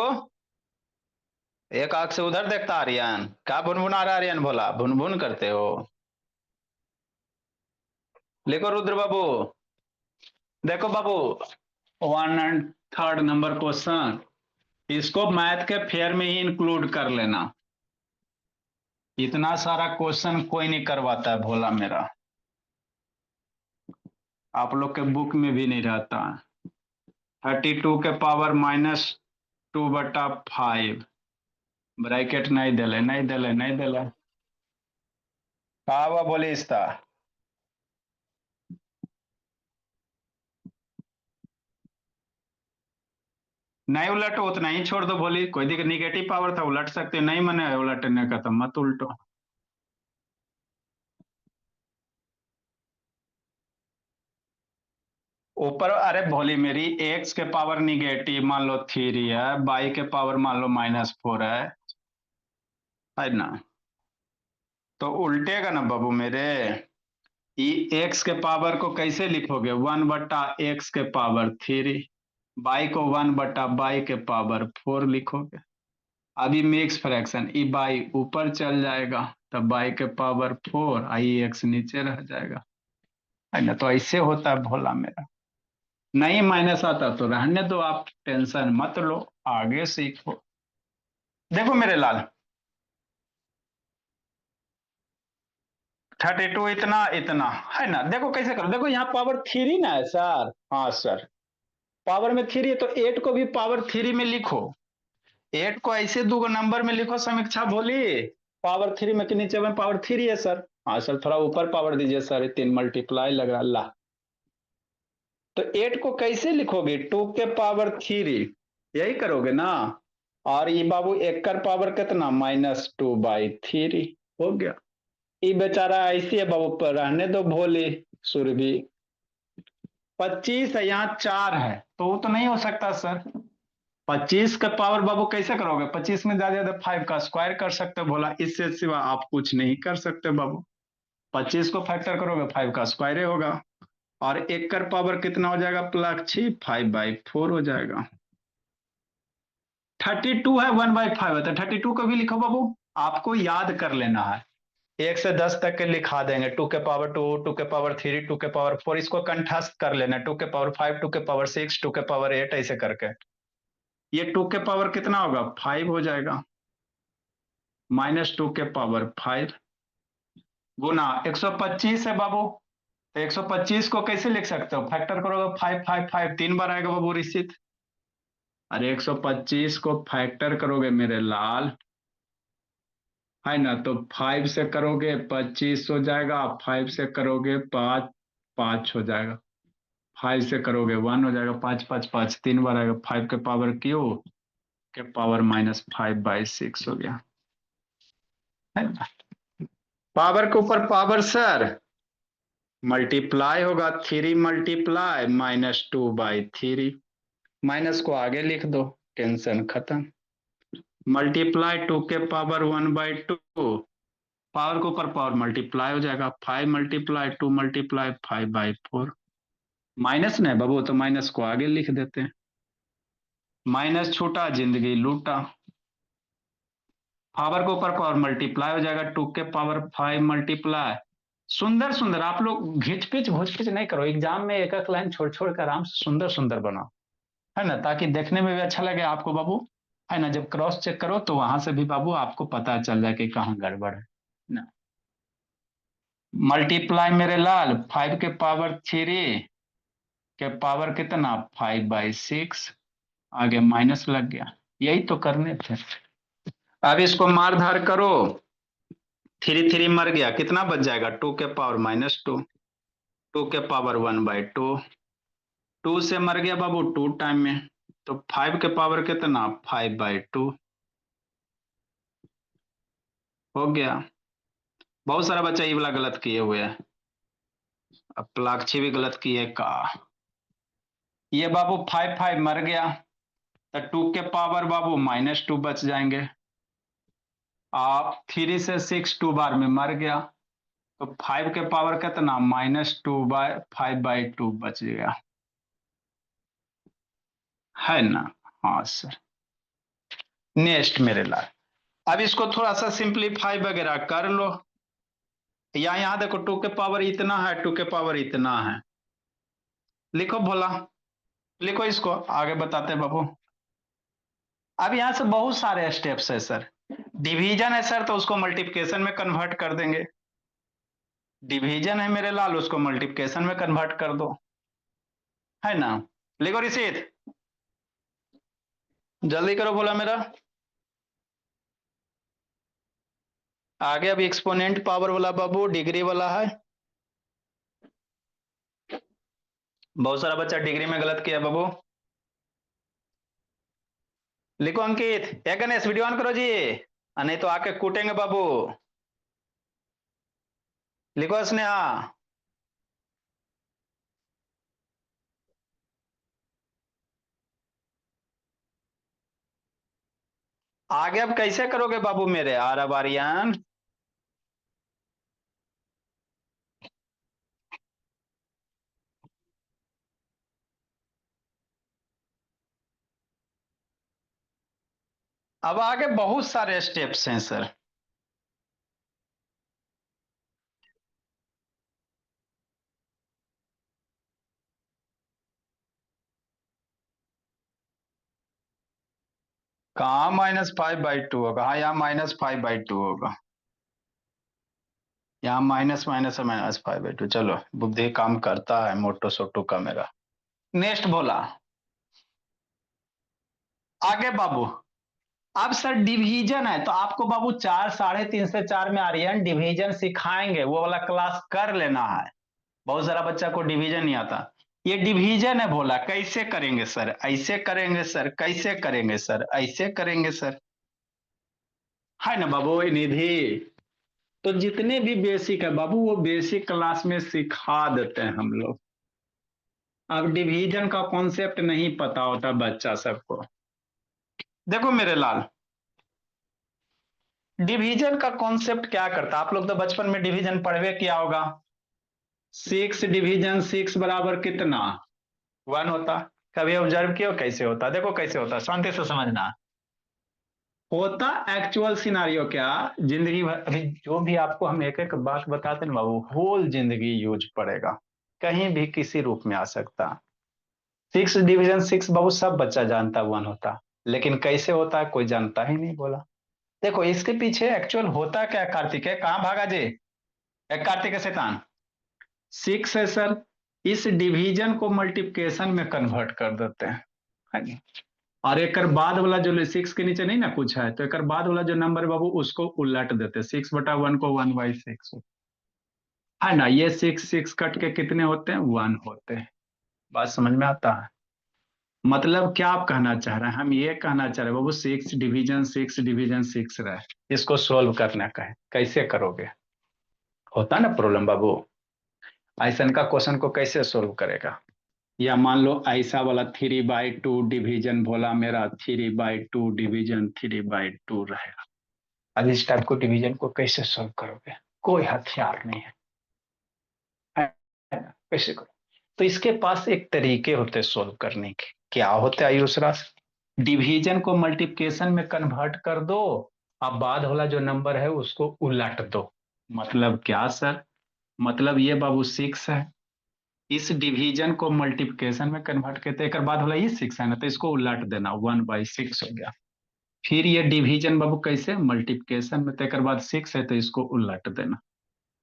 एक आंख से उधर देखता आर्यन, क्या भुनभुना रहा आर्यन, भोला भुनभुन करते हो। लिखो रुद्र बाबू। देखो बाबू, 103rd नंबर क्वेश्चन, इसको मैथ के फेयर में ही इंक्लूड कर लेना। इतना सारा क्वेश्चन कोई नहीं करवाता है भोला मेरा, आप लोग के बुक में भी नहीं रहता। 32 के पावर -2/5, ब्रैकेट नहीं दिले, नहीं दिले, नहीं दिले। कहा हुआ बोलिस था। नहीं उलटो, उतना ही छोड़ दो, बोली कोई दिक्कत, निगेटिव पावर था उलट सकते, नहीं मने उलटने का तो मत उल्टो। ऊपर अरे भोली मेरी, एक्स के पावर निगेटिव मान लो 3 है, बाई के पावर मान लो -4 है ना। तो उल्टेगा ना बाबू मेरे। ई एक्स के पावर को कैसे लिखोगे, 1/x के पावर 3। बाई को 1/बाई के पावर 4 लिखोगे। अभी मिक्स फ्रैक्शन, ई बाई ऊपर चल जाएगा, तब बाई के पावर 4, आई एक्स नीचे रह जाएगा, है ना। तो ऐसे होता है भोला मेरा। नहीं माइनस आता तो रहने दो, आप टेंशन मत लो, आगे सीखो। देखो मेरे लाल, 32 इतना इतना, है ना। देखो कैसे करो, देखो यहाँ पावर 3 ना है सर, हाँ सर, पावर में 3 है, तो 8 को भी पावर 3 में लिखो। 8 को ऐसे दो नंबर में लिखो, समीक्षा बोली पावर 3 में, के नीचे में पावर 3 है सर। हाँ सर, थोड़ा ऊपर पावर दीजिए सर, 3 मल्टीप्लाई लग रहा ला। तो 8 को कैसे लिखोगे, 2 के पावर 3, यही करोगे ना। और ये बाबू एक कर पावर कितना, -2/3 हो गया। ये बेचारा ऐसी है बाबू, पर रहने दो भोले सुरभि। 25 है, यहाँ 4 है, तो वो तो नहीं हो सकता सर। 25 का पावर बाबू कैसे करोगे, 25 में ज्यादा ज्यादा 5 का स्क्वायर कर सकते हो भोला, इससे सिवा आप कुछ नहीं कर सकते बाबू। 25 को फैक्टर करोगे 5 का स्क्वायर होगा। और एक कर पावर कितना हो जाएगा, +6, 5/4 हो जाएगा। 32 है, 1/5 है, तो 32 को भी लिखो बाबू। आपको याद कर लेना है। 1 से 10 तक के लिखा देंगे, 2 के पावर 2, 2 के पावर 3, 2 के पावर 4, इसको कंठस्थ कर लेना, 2 के पावर 5, 2 के पावर 6, 2 के पावर 8 ऐसे करके। ये 2 के पावर कितना होगा, 5 हो जाएगा, -2 के पावर 5 गुना 125 है बाबू। तो 125 को कैसे लिख सकते हो, फैक्टर करोगे 5 5 5, 3 बार आएगा बाबू रिश्चित। अरे 125 को फैक्टर करोगे मेरे लाल, है ना, तो 5 से करोगे 25 हो जाएगा, 5 से करोगे 5 5 हो जाएगा, 5 से करोगे 1 हो जाएगा, 5 5 5 3 बार आएगा, 5 के पावर क्यू के पावर -5/6 हो गया, है ना। पावर के ऊपर पावर सर मल्टीप्लाई होगा, 3 × -2/3, माइनस को आगे लिख दो, टेंशन खत्म। मल्टीप्लाई 2 के पावर 1/2, पावर के ऊपर पावर मल्टीप्लाई हो जाएगा, 5 × 2 × 5/4, माइनस नहीं बाबू, तो माइनस को आगे लिख देते हैं, माइनस छूटा जिंदगी लूटा, पावर के ऊपर पावर मल्टीप्लाई हो जाएगा, 2 के पावर 5 मल्टीप्लाई। सुंदर सुंदर, आप लोग घिचपिच घुचपिच नहीं करो, एग्जाम में एक एक लाइन छोड़ छोड़ कर आराम से सुंदर सुंदर बनाओ, है ना, ताकि देखने में भी अच्छा लगे आपको बाबू, है ना, जब क्रॉस चेक करो तो वहां से भी बाबू आपको पता चल जाए कि कहाँ गड़बड़ है ना। मल्टीप्लाई मेरे लाल 5 के पावर 3 के पावर कितना 5/6, आगे माइनस लग गया, यही तो करने थे। अब इसको मार धार करो, 3 3 मर गया, कितना बच जाएगा, 2 के पावर -2, 2 के पावर 1/2, 2 से मर गया बाबू 2 टाइम में, तो 5 के पावर कितना 5/2 हो गया। बहुत सारा बच्चा ये वाला गलत किए हुए है, अब प्लाक्षी भी गलत किए का, ये बाबू 5 5 मर गया, तो 2 के पावर बाबू -2 बच जाएंगे, आप 3 से 6 2 बार में मर गया, तो 5 के पावर कितना -2/5/2 बच गया, है ना। हाँ सर, नेक्स्ट मेरे लाल, अब इसको थोड़ा सा सिंप्लीफाई वगैरह कर लो, या यहाँ देखो 2 के पावर इतना है, 2 के पावर इतना है, लिखो भोला, लिखो इसको, आगे बताते हैं बाबू। अब यहाँ से बहुत सारे स्टेप्स है सर, डिवीजन है सर तो उसको मल्टीप्लिकेशन में कन्वर्ट कर देंगे, डिवीजन है मेरे लाल उसको मल्टीप्लिकेशन में कन्वर्ट कर दो, है ना। लिखो रिसीत, जल्दी करो बोला मेरा, आगे अब एक्सपोनेंट पावर वाला बाबू डिग्री वाला है, बहुत सारा बच्चा डिग्री में गलत किया बाबू, लिखो अंकित, या गणेश वीडियो ऑन करो जी, नहीं तो आके कूटेंगे बाबू, लिखो स्नेहा, आगे अब कैसे करोगे बाबू मेरे आरब आर्यन, अब आगे बहुत सारे स्टेप्स हैं सर, कहाँ -5/2 होगा, हाँ यहाँ -5/2 होगा, यहाँ माइनस माइनस है -5/2, चलो बुद्धि काम करता है मोटो सोटो का मेरा। नेक्स्ट बोला, आगे बाबू, अब सर डिवीजन है तो आपको बाबू 4 3.5 से 4 में आर्यन डिवीजन सिखाएंगे, वो वाला क्लास कर लेना है, बहुत सारा बच्चा को डिवीजन नहीं आता, ये डिवीजन है बोला, कैसे करेंगे सर, ऐसे करेंगे सर, कैसे करेंगे सर, ऐसे करेंगे सर, है ना बाबू निधि, तो जितने भी बेसिक है बाबू वो बेसिक क्लास में सिखा देते हैं हम लोग, अब डिवीजन का कॉन्सेप्ट नहीं पता होता बच्चा सबको। देखो मेरे लाल, डिवीजन का कॉन्सेप्ट क्या करता, आप लोग तो बचपन में डिवीजन पढ़वे किया होगा, 6 डिवीजन 6 बराबर कितना 1 होता, कभी ऑब्जर्व किया कैसे होता, देखो कैसे होता, शांति से समझना, होता एक्चुअल सिनारियो क्या, जिंदगी भर अभी जो भी आपको हम एक एक बात बताते ना बाबू, होल जिंदगी यूज पड़ेगा, कहीं भी किसी रूप में आ सकता। 6 डिवीजन 6 बाबू सब बच्चा जानता 1 होता, लेकिन कैसे होता है कोई जानता ही नहीं बोला। देखो इसके पीछे एक्चुअल होता क्या, कार्तिक है कहाँ भागा जे, एक कार्तिक है शैतान। 6 है सर, इस डिवीजन को मल्टीप्लिकेशन में कन्वर्ट कर देते हैं, है नहीं? और एक बाद वाला जो 6 के नीचे नहीं ना कुछ है, तो एक बाद वाला जो नंबर बाबू उसको उलट देते, 6/1 को 1/6, है ना? ये 6 6 कट के कितने होते हैं, 1 होते हैं। बात समझ में आता है? मतलब क्या आप कहना चाह रहे हैं, हम ये कहना चाह रहे हैं बाबू 6 डिवीजन 6 रहे, इसको सोल्व करना का है, कैसे करोगे? होता ना प्रॉब्लम बाबू, ऐसा का क्वेश्चन को कैसे सोल्व करेगा? या मान लो ऐसा वाला 3/2 डिवीजन बोला मेरा, 3/2 डिवीजन 3/2 रहेगा। अब इस टाइप को डिवीजन को कैसे सोल्व करोगे? कोई हथियार नहीं है, है ना? कैसे करो? तो इसके पास एक तरीके होते सोल्व करने के, क्या होते आयुष राज? डिवीजन को मल्टीप्लिकेशन में कन्वर्ट कर दो, अब बाद वाला जो नंबर है उसको उलट दो। मतलब क्या सर? मतलब ये बाबू 6 है, इस डिवीजन को मल्टीप्लिकेशन में कन्वर्ट करते एक बाद वाला ये 6 है ना, तो इसको उलट देना, 1/6 हो गया। फिर ये डिवीजन बाबू कैसे, मल्टीप्लिकेशन में, तो एक बाद 6 है तो इसको उलट देना।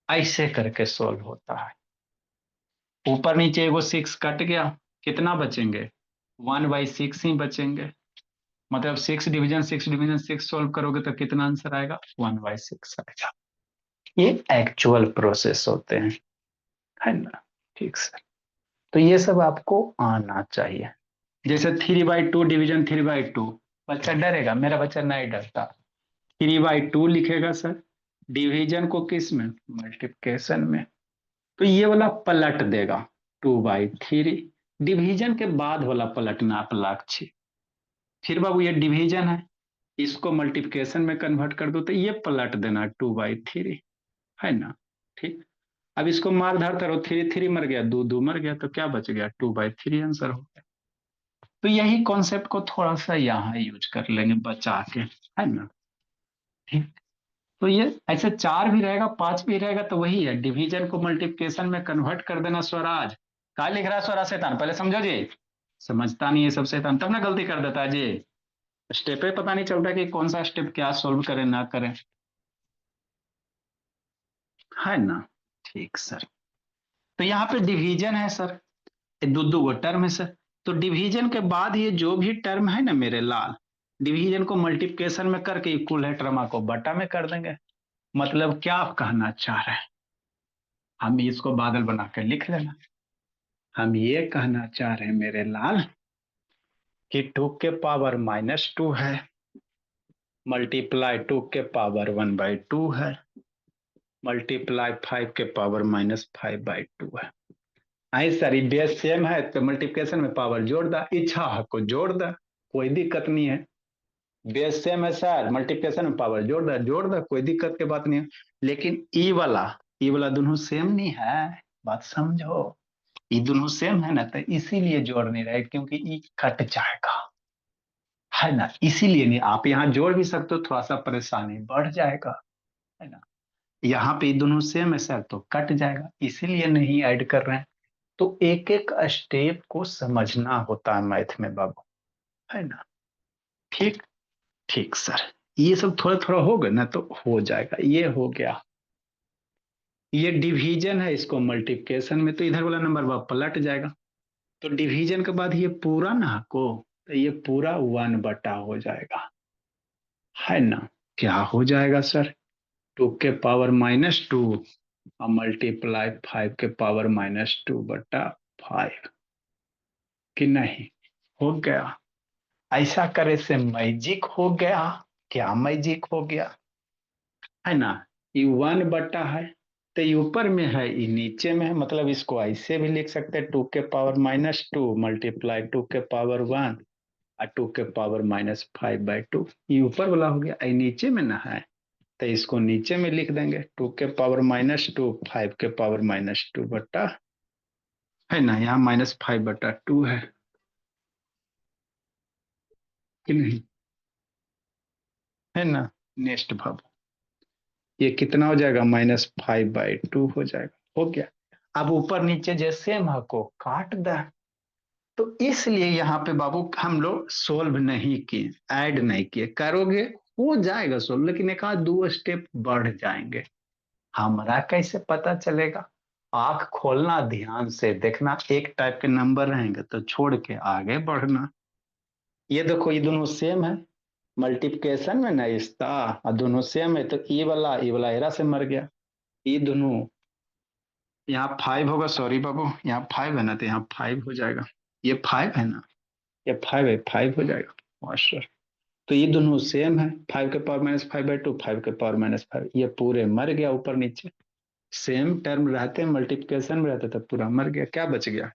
ऐसे करके सोल्व होता है। ऊपर नीचे एगो 6 कट गया, कितना बचेंगे, 1/6 ही बचेंगे। मतलब 6 डिवीजन 6 सोल्व करोगे तो कितना आंसर आएगा, 1/6 आएगा। ये एक्चुअल प्रोसेस होते हैं, है ना? ठीक सर, तो ये सब आपको आना चाहिए। जैसे 3/2 डिवीजन 3/2, बच्चा डरेगा, मेरा बच्चा नहीं डरता। 3/2 लिखेगा सर, डिवीजन को किस में, मल्टीप्लिकेशन में, तो ये वाला पलट देगा 2/3, डिवीजन के बाद वाला पलटना आप लक्ष्य। फिर बाबू ये डिवीजन है, इसको मल्टीप्लिकेशन में कन्वर्ट कर दो तो ये पलट देना 2/3, है ना? ठीक। अब इसको मार धार करो, 3 3 मर गया, 2 2 मर गया, तो क्या बच गया, 2/3 आंसर हो गया। तो यही कॉन्सेप्ट को थोड़ा सा यहाँ यूज कर लेंगे बचा के, है ना? ठीक। तो ये ऐसे 4 भी रहेगा 5 भी रहेगा, तो वही है, डिवीजन को मल्टीप्लिकेशन में कन्वर्ट कर देना स्वराज। क्या लिख रहा है स्वराज शैतान, पहले समझो जी। समझता नहीं है सब शैतान, तब ना गलती कर देता है जी। स्टेप पे पता नहीं चलता कि कौन सा स्टेप क्या सोल्व करें ना करें, है ना? ठीक सर, तो यहाँ पे डिवीजन है सर, दो दो गो टर्म है सर। तो डिवीजन के बाद ये जो भी टर्म है ना मेरे लाल, डिवीजन को मल्टीप्लिकेशन में करके इक्वल है टर्मा को बटा में कर देंगे। मतलब क्या आप कहना चाह रहे हैं, हम इसको बादल बना कर लिख लेना। हम ये कहना चाह रहे हैं मेरे लाल कि 2 के पावर -2 है, मल्टीप्लाई 2 के पावर 1/2 है, मल्टीप्लाई 5 के पावर -5/2 है। आई सारी बेस सेम है तो मल्टीप्लिकेशन में पावर जोड़ दा, इच्छा है को जोड़ दा, कोई दिक्कत नहीं है। बेस सेम है सर, मल्टीप्लिकेशन में पावर जोड़ दा, कोई दिक्कत की बात नहीं है। लेकिन ई वाला दोनों सेम नहीं है, बात समझो। ये दोनों सेम है ना, तो इसीलिए जोड़ नहीं रहे, क्योंकि ई कट जाएगा, है ना? इसीलिए नहीं, आप यहाँ जोड़ भी सकते हो, थोड़ा सा परेशानी बढ़ जाएगा, है ना? यहाँ पे ये दोनों सेम है सर, तो कट जाएगा, इसीलिए नहीं ऐड कर रहे हैं। तो एक एक स्टेप को समझना होता है मैथ में बाबू, है ना? ठीक। ठीक सर, ये सब थोड़ा थोड़ा होगा ना तो हो जाएगा। ये हो गया, ये डिवीजन है, इसको मल्टीप्लिकेशन में, तो इधर वाला नंबर वह पलट जाएगा। तो डिवीजन के बाद ये पूरा ना को, तो ये पूरा 1 बटा हो जाएगा, है ना? क्या हो जाएगा सर, 2 के पावर -2 और मल्टीप्लाई 5 के पावर -2/5, कि नहीं? हो गया। ऐसा करे से मैजिक हो गया। क्या मैजिक हो गया, है ना? ये 1 बटा है, तो ये ऊपर में है, ये नीचे में है, मतलब इसको ऐसे भी लिख सकते हैं, 2 के पावर -2 मल्टीप्लाई 2 के पावर 1 और 2 के पावर -5/2, ये ऊपर वाला हो गया, ये नीचे में ना है, तो इसको नीचे में लिख देंगे, 2 के पावर -2 5 के पावर -2 है ना, यहाँ -5/2 है, कि नहीं? है ना। नेक्स्ट बाबू, ये कितना हो जाएगा, -5/2 हो जाएगा, हो गया। अब ऊपर नीचे जैसे हम को काट दे, तो इसलिए यहाँ पे बाबू हम लोग सोल्व नहीं किए, ऐड नहीं किए, करोगे हो जाएगा सोल्व, लेकिन एक आध दो स्टेप बढ़ जाएंगे। हमारा कैसे पता चलेगा, आंख खोलना, ध्यान से देखना, एक टाइप के नंबर रहेंगे तो छोड़ के आगे बढ़ना। ये देखो ये दोनों सेम है, मल्टीप्लिकेशन में ना इसका, और दोनों सेम है, तो ये वाला एरा से मर गया। ये दोनों, यहाँ 5 होगा, सॉरी बाबू, यहाँ 5 है ना, तो यहाँ 5 हो जाएगा। ये 5 है ना, ये 5 है, 5 हो जाएगा मास्टर। तो ये दोनों सेम है, 5 के पावर -5/2, 5 के पावर -5, ये पूरे मर गया ऊपर नीचे। सेम टर्म रहते हैं, मल्टीप्लिकेशन में रहते तो पूरा मर गया, क्या बच गया,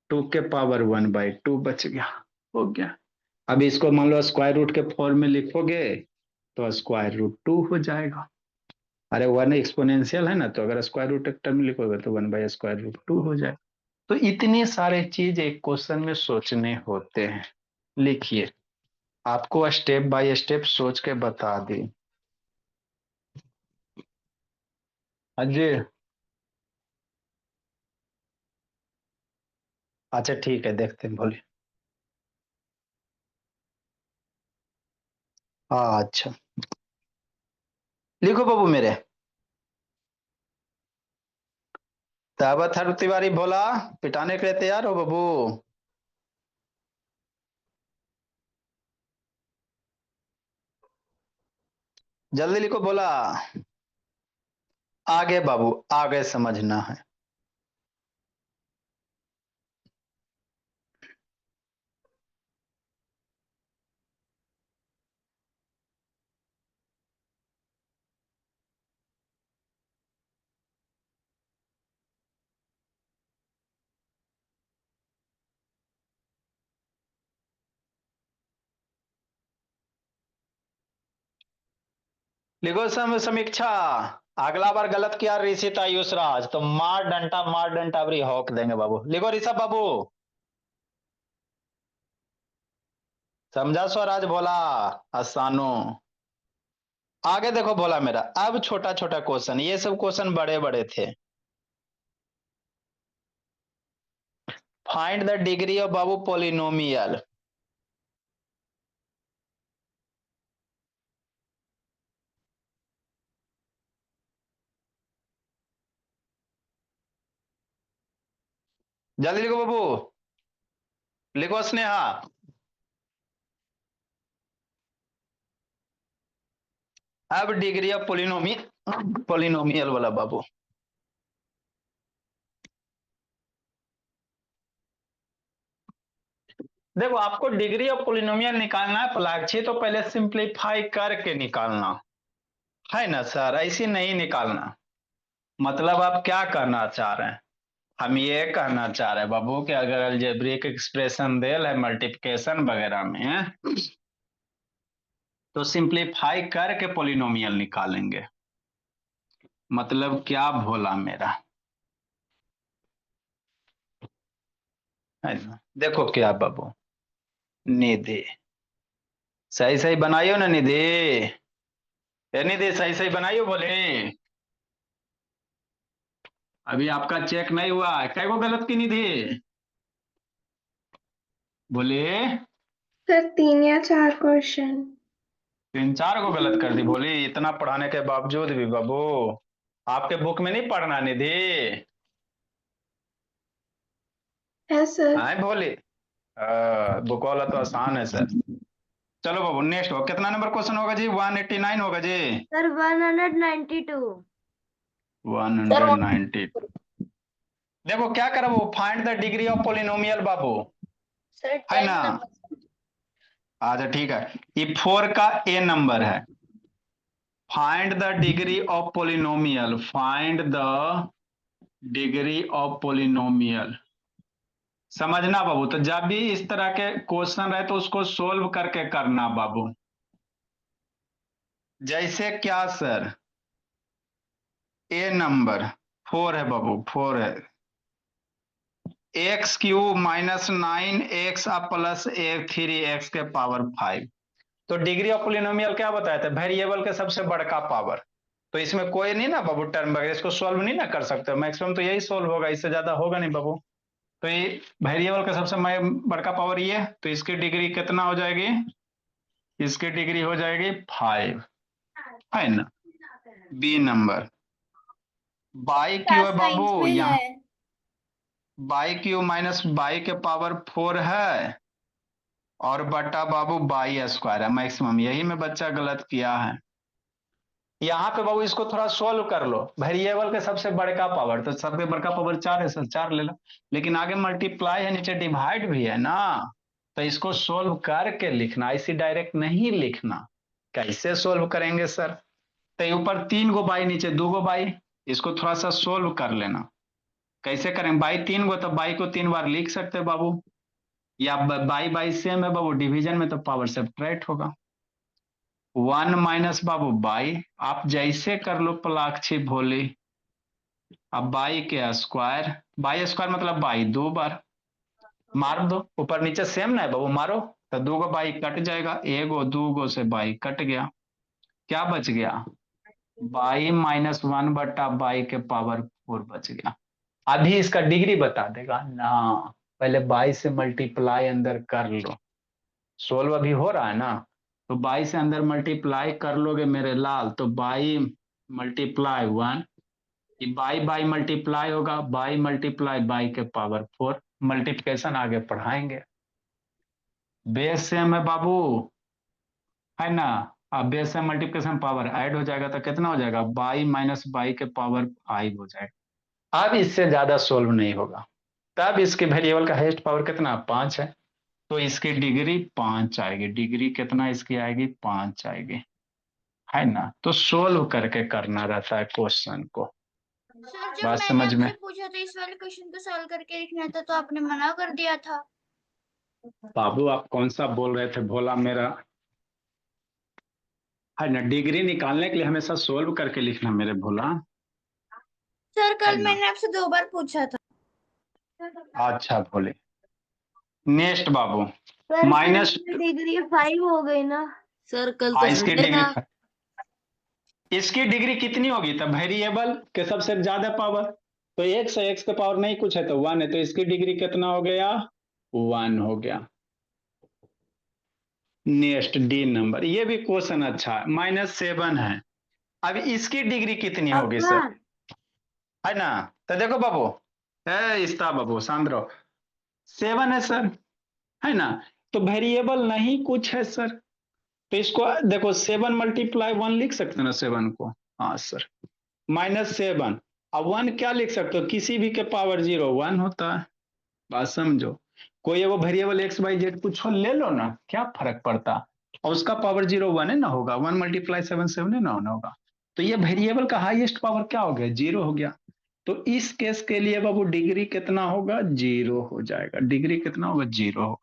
2 के पावर 1/2 बच गया, हो गया। अब इसको मान लो स्क्वायर रूट के फॉर्म में लिखोगे तो √2 हो जाएगा। अरे 1 एक्सपोनेंशियल है ना, तो अगर स्क्वायर रूट एक टर्म लिखोगे तो 1/√2 हो जाएगा। तो इतने सारे चीज एक क्वेश्चन में सोचने होते हैं। लिखिए, आपको स्टेप बाय स्टेप सोच के बता दी। अजय, अच्छा ठीक है, देखते हैं, बोलिए। हाँ अच्छा, लिखो बाबू मेरे। दावत हर तिवारी बोला, पिटाने के लिए तैयार हो बाबू? जल्दी लिखो, बोला। आगे बाबू, आगे समझना है। लिखो समीक्षा। अगला बार गलत किया ऋषित आयुष राज, तो मार डंटा अबरी हॉक देंगे बाबू। लिखो ऋषभ बाबू। समझा स्वराज बोला, आसानो। आगे देखो बोला मेरा, अब छोटा छोटा क्वेश्चन, ये सब क्वेश्चन बड़े बड़े थे। Find the degree of Babu polynomial. जल्दी लिखो बाबू, लिखो स्नेहा। अब डिग्री ऑफ पोलिनोमियल वाला बाबू। देखो, आपको डिग्री ऑफ पोलिनोमियल निकालना है फलाक्षी, तो पहले सिंप्लीफाई करके निकालना है ना सर, ऐसे नहीं निकालना। मतलब आप क्या करना चाह रहे हैं? हम ये कहना चाह रहे हैं बाबू कि अगर अलजेब्रिक एक्सप्रेशन देल है मल्टीप्लिकेशन वगैरह में, तो सिंप्लीफाई करके पोलिनोमियल निकालेंगे। मतलब क्या भोला मेरा, है ना। देखो क्या बाबू, निधि, सही सही बनाइयो ना निधि, ए निधि सही सही बनाइयो बोले। अभी आपका चेक नहीं हुआ, क्या को गलत की निधि, बोले। सर 3 या 4 क्वेश्चन। 3 4 को गलत कर दी बोली, इतना पढ़ाने के बावजूद भी बाबू। आपके बुक में नहीं पढ़ना निधि, है सर। आए बोली। बुक वाला तो आसान है सर। चलो बाबू नेक्स्ट हो, कितना नंबर क्वेश्चन होगा जी, 189 होगा जी। सर 192। 190। देखो क्या करो वो, find the degree of polynomial Babu, sir है 10 ना। नंबर। अच्छा ठीक है, ये 4 का ए नंबर है। Find the degree of polynomial, find the degree of polynomial. समझना बाबू, तो जब भी इस तरह के क्वेश्चन रहे तो उसको सोल्व करके करना बाबू। जैसे क्या सर, ए नंबर 4 है बाबू, 4 है। x³ -9x + 3x के पावर 5। तो डिग्री ऑफ पोलिनोमियल क्या बताया था, वेरिएबल के सबसे बड़का पावर। तो इसमें कोई नहीं ना बाबू टर्म वगैरह, इसको सोल्व नहीं ना कर सकते, मैक्सिमम तो यही सोल्व होगा, इससे ज्यादा होगा नहीं बाबू। तो ये वेरिएबल का सबसे बड़का पावर ये है, तो इसकी डिग्री कितना हो जाएगी, इसकी डिग्री हो जाएगी 5, है ना। B number. बाई क्यू है बाबू, साइंस में यहाँ है। बाई क्यू माइनस बाई के पावर 4 है, और बटा बाबू बाई स्क्वायर है मैक्सिमम, यही में बच्चा गलत किया है। यहाँ पे बाबू इसको थोड़ा सोल्व कर लो, वेरिएबल के सबसे बड़का पावर, तो सबसे बड़का पावर 4 है सर, 4 ले लो। लेकिन आगे मल्टीप्लाई है, नीचे डिवाइड भी है ना, तो इसको सोल्व करके लिखना, ऐसी डायरेक्ट नहीं लिखना। कैसे सोल्व करेंगे सर, तो ऊपर 3 गो बाई, नीचे 2 गो बाई, इसको थोड़ा सा सोल्व कर लेना। कैसे करें, बाई 3 गो, तो बाई को 3 बार लिख सकते हैं बाबू, या बाई बाई सेम है बाबू, डिवीजन में तो पावर सब्ट्रैक्ट होगा। 1 माइनस बाबू बाई, आप जैसे कर लो पलाक्षी भोली। अब बाई के स्क्वायर, बाई स्क्वायर मतलब बाई 2 बार, मार दो, ऊपर नीचे सेम ना है बाबू, मारो। तो 2 गो बाई कट जाएगा, 1 गो 2 गो से बाई कट गया, क्या बच गया, बाई माइनस 1 बटा बाई के पावर 4 बच गया। अभी इसका डिग्री बता देगा ना, पहले बाई से मल्टीप्लाई अंदर कर लो, सोल्व अभी हो रहा है ना, तो बाई से अंदर मल्टीप्लाई कर लोगे मेरे लाल, तो by multiply 1, by by multiply होगा, बाई मल्टीप्लाई बाई के पावर 4, मल्टीप्लिकेशन आगे पढ़ाएंगे। बेस सेम है बाबू, है ना। अब बेस से मल्टीप्लिकेशन पावर ऐड हो जाएगा, तो कितना हो जाएगा, बाई माइनस बाई के पावर 5 हो जाएगा। अब इससे ज्यादा सोल्व नहीं होगा, तब इसके वेरिएबल का हाईएस्ट पावर कितना, 5 है, तो इसकी डिग्री 5 आएगी, डिग्री कितना इसकी आएगी, 5 आएगी, है ना। तो सोल्व करके करना रहता है क्वेश्चन को, सर जब बात मैंने समझ में। आपसे पूछा था इस वाले क्वेश्चन को सॉल्व करके लिखना था, तो आपने मना कर दिया था। बाबू आप कौन सा बोल रहे थे, भोला मेरा, है ना, डिग्री निकालने के लिए हमेशा सोल्व करके लिखना मेरे भोला, सर है कल ना। मैंने आपसे 2 बार पूछा था। अच्छा भोले, नेक्स्ट बाबू, सर फिर माइनस, इसकी डिग्री 5 हो गई ना। सर कल तो इसकी संडे डिग्री, था। इसकी डिग्री कितनी होगी तब, वेरिएबल के सबसे ज्यादा पावर, तो एक से एक्स का पावर नहीं कुछ है तो 1 है, तो इसकी डिग्री कितना हो गया, 1 हो गया। नेक्स्ट डी नंबर, ये भी क्वेश्चन अच्छा है, -7 है, अब इसकी डिग्री कितनी होगी पक्का। सर, है ना। तो देखो बाबू, है इस्ता बाबू शांत रहो, 7 है सर, है ना। तो वेरिएबल नहीं कुछ है सर, तो इसको देखो 7 मल्टीप्लाई 1 लिख सकते हैं ना 7 को, हाँ सर, -7, अब 1 क्या लिख सकते हो, किसी भी के पावर 0 1 होता है, बात समझो। कोई वो वेरिएबल एक्स वाई जेड कुछ ले लो ना, क्या फर्क पड़ता, और उसका पावर 0 1 है ना होगा, 1 मल्टीप्लाई 7 7 है ना होगा, तो ये वेरिएबल का हाईएस्ट पावर क्या हो गया, 0 हो गया। तो इस केस के लिए बाबू डिग्री कितना होगा, 0 हो जाएगा, डिग्री कितना होगा, 0 होगा।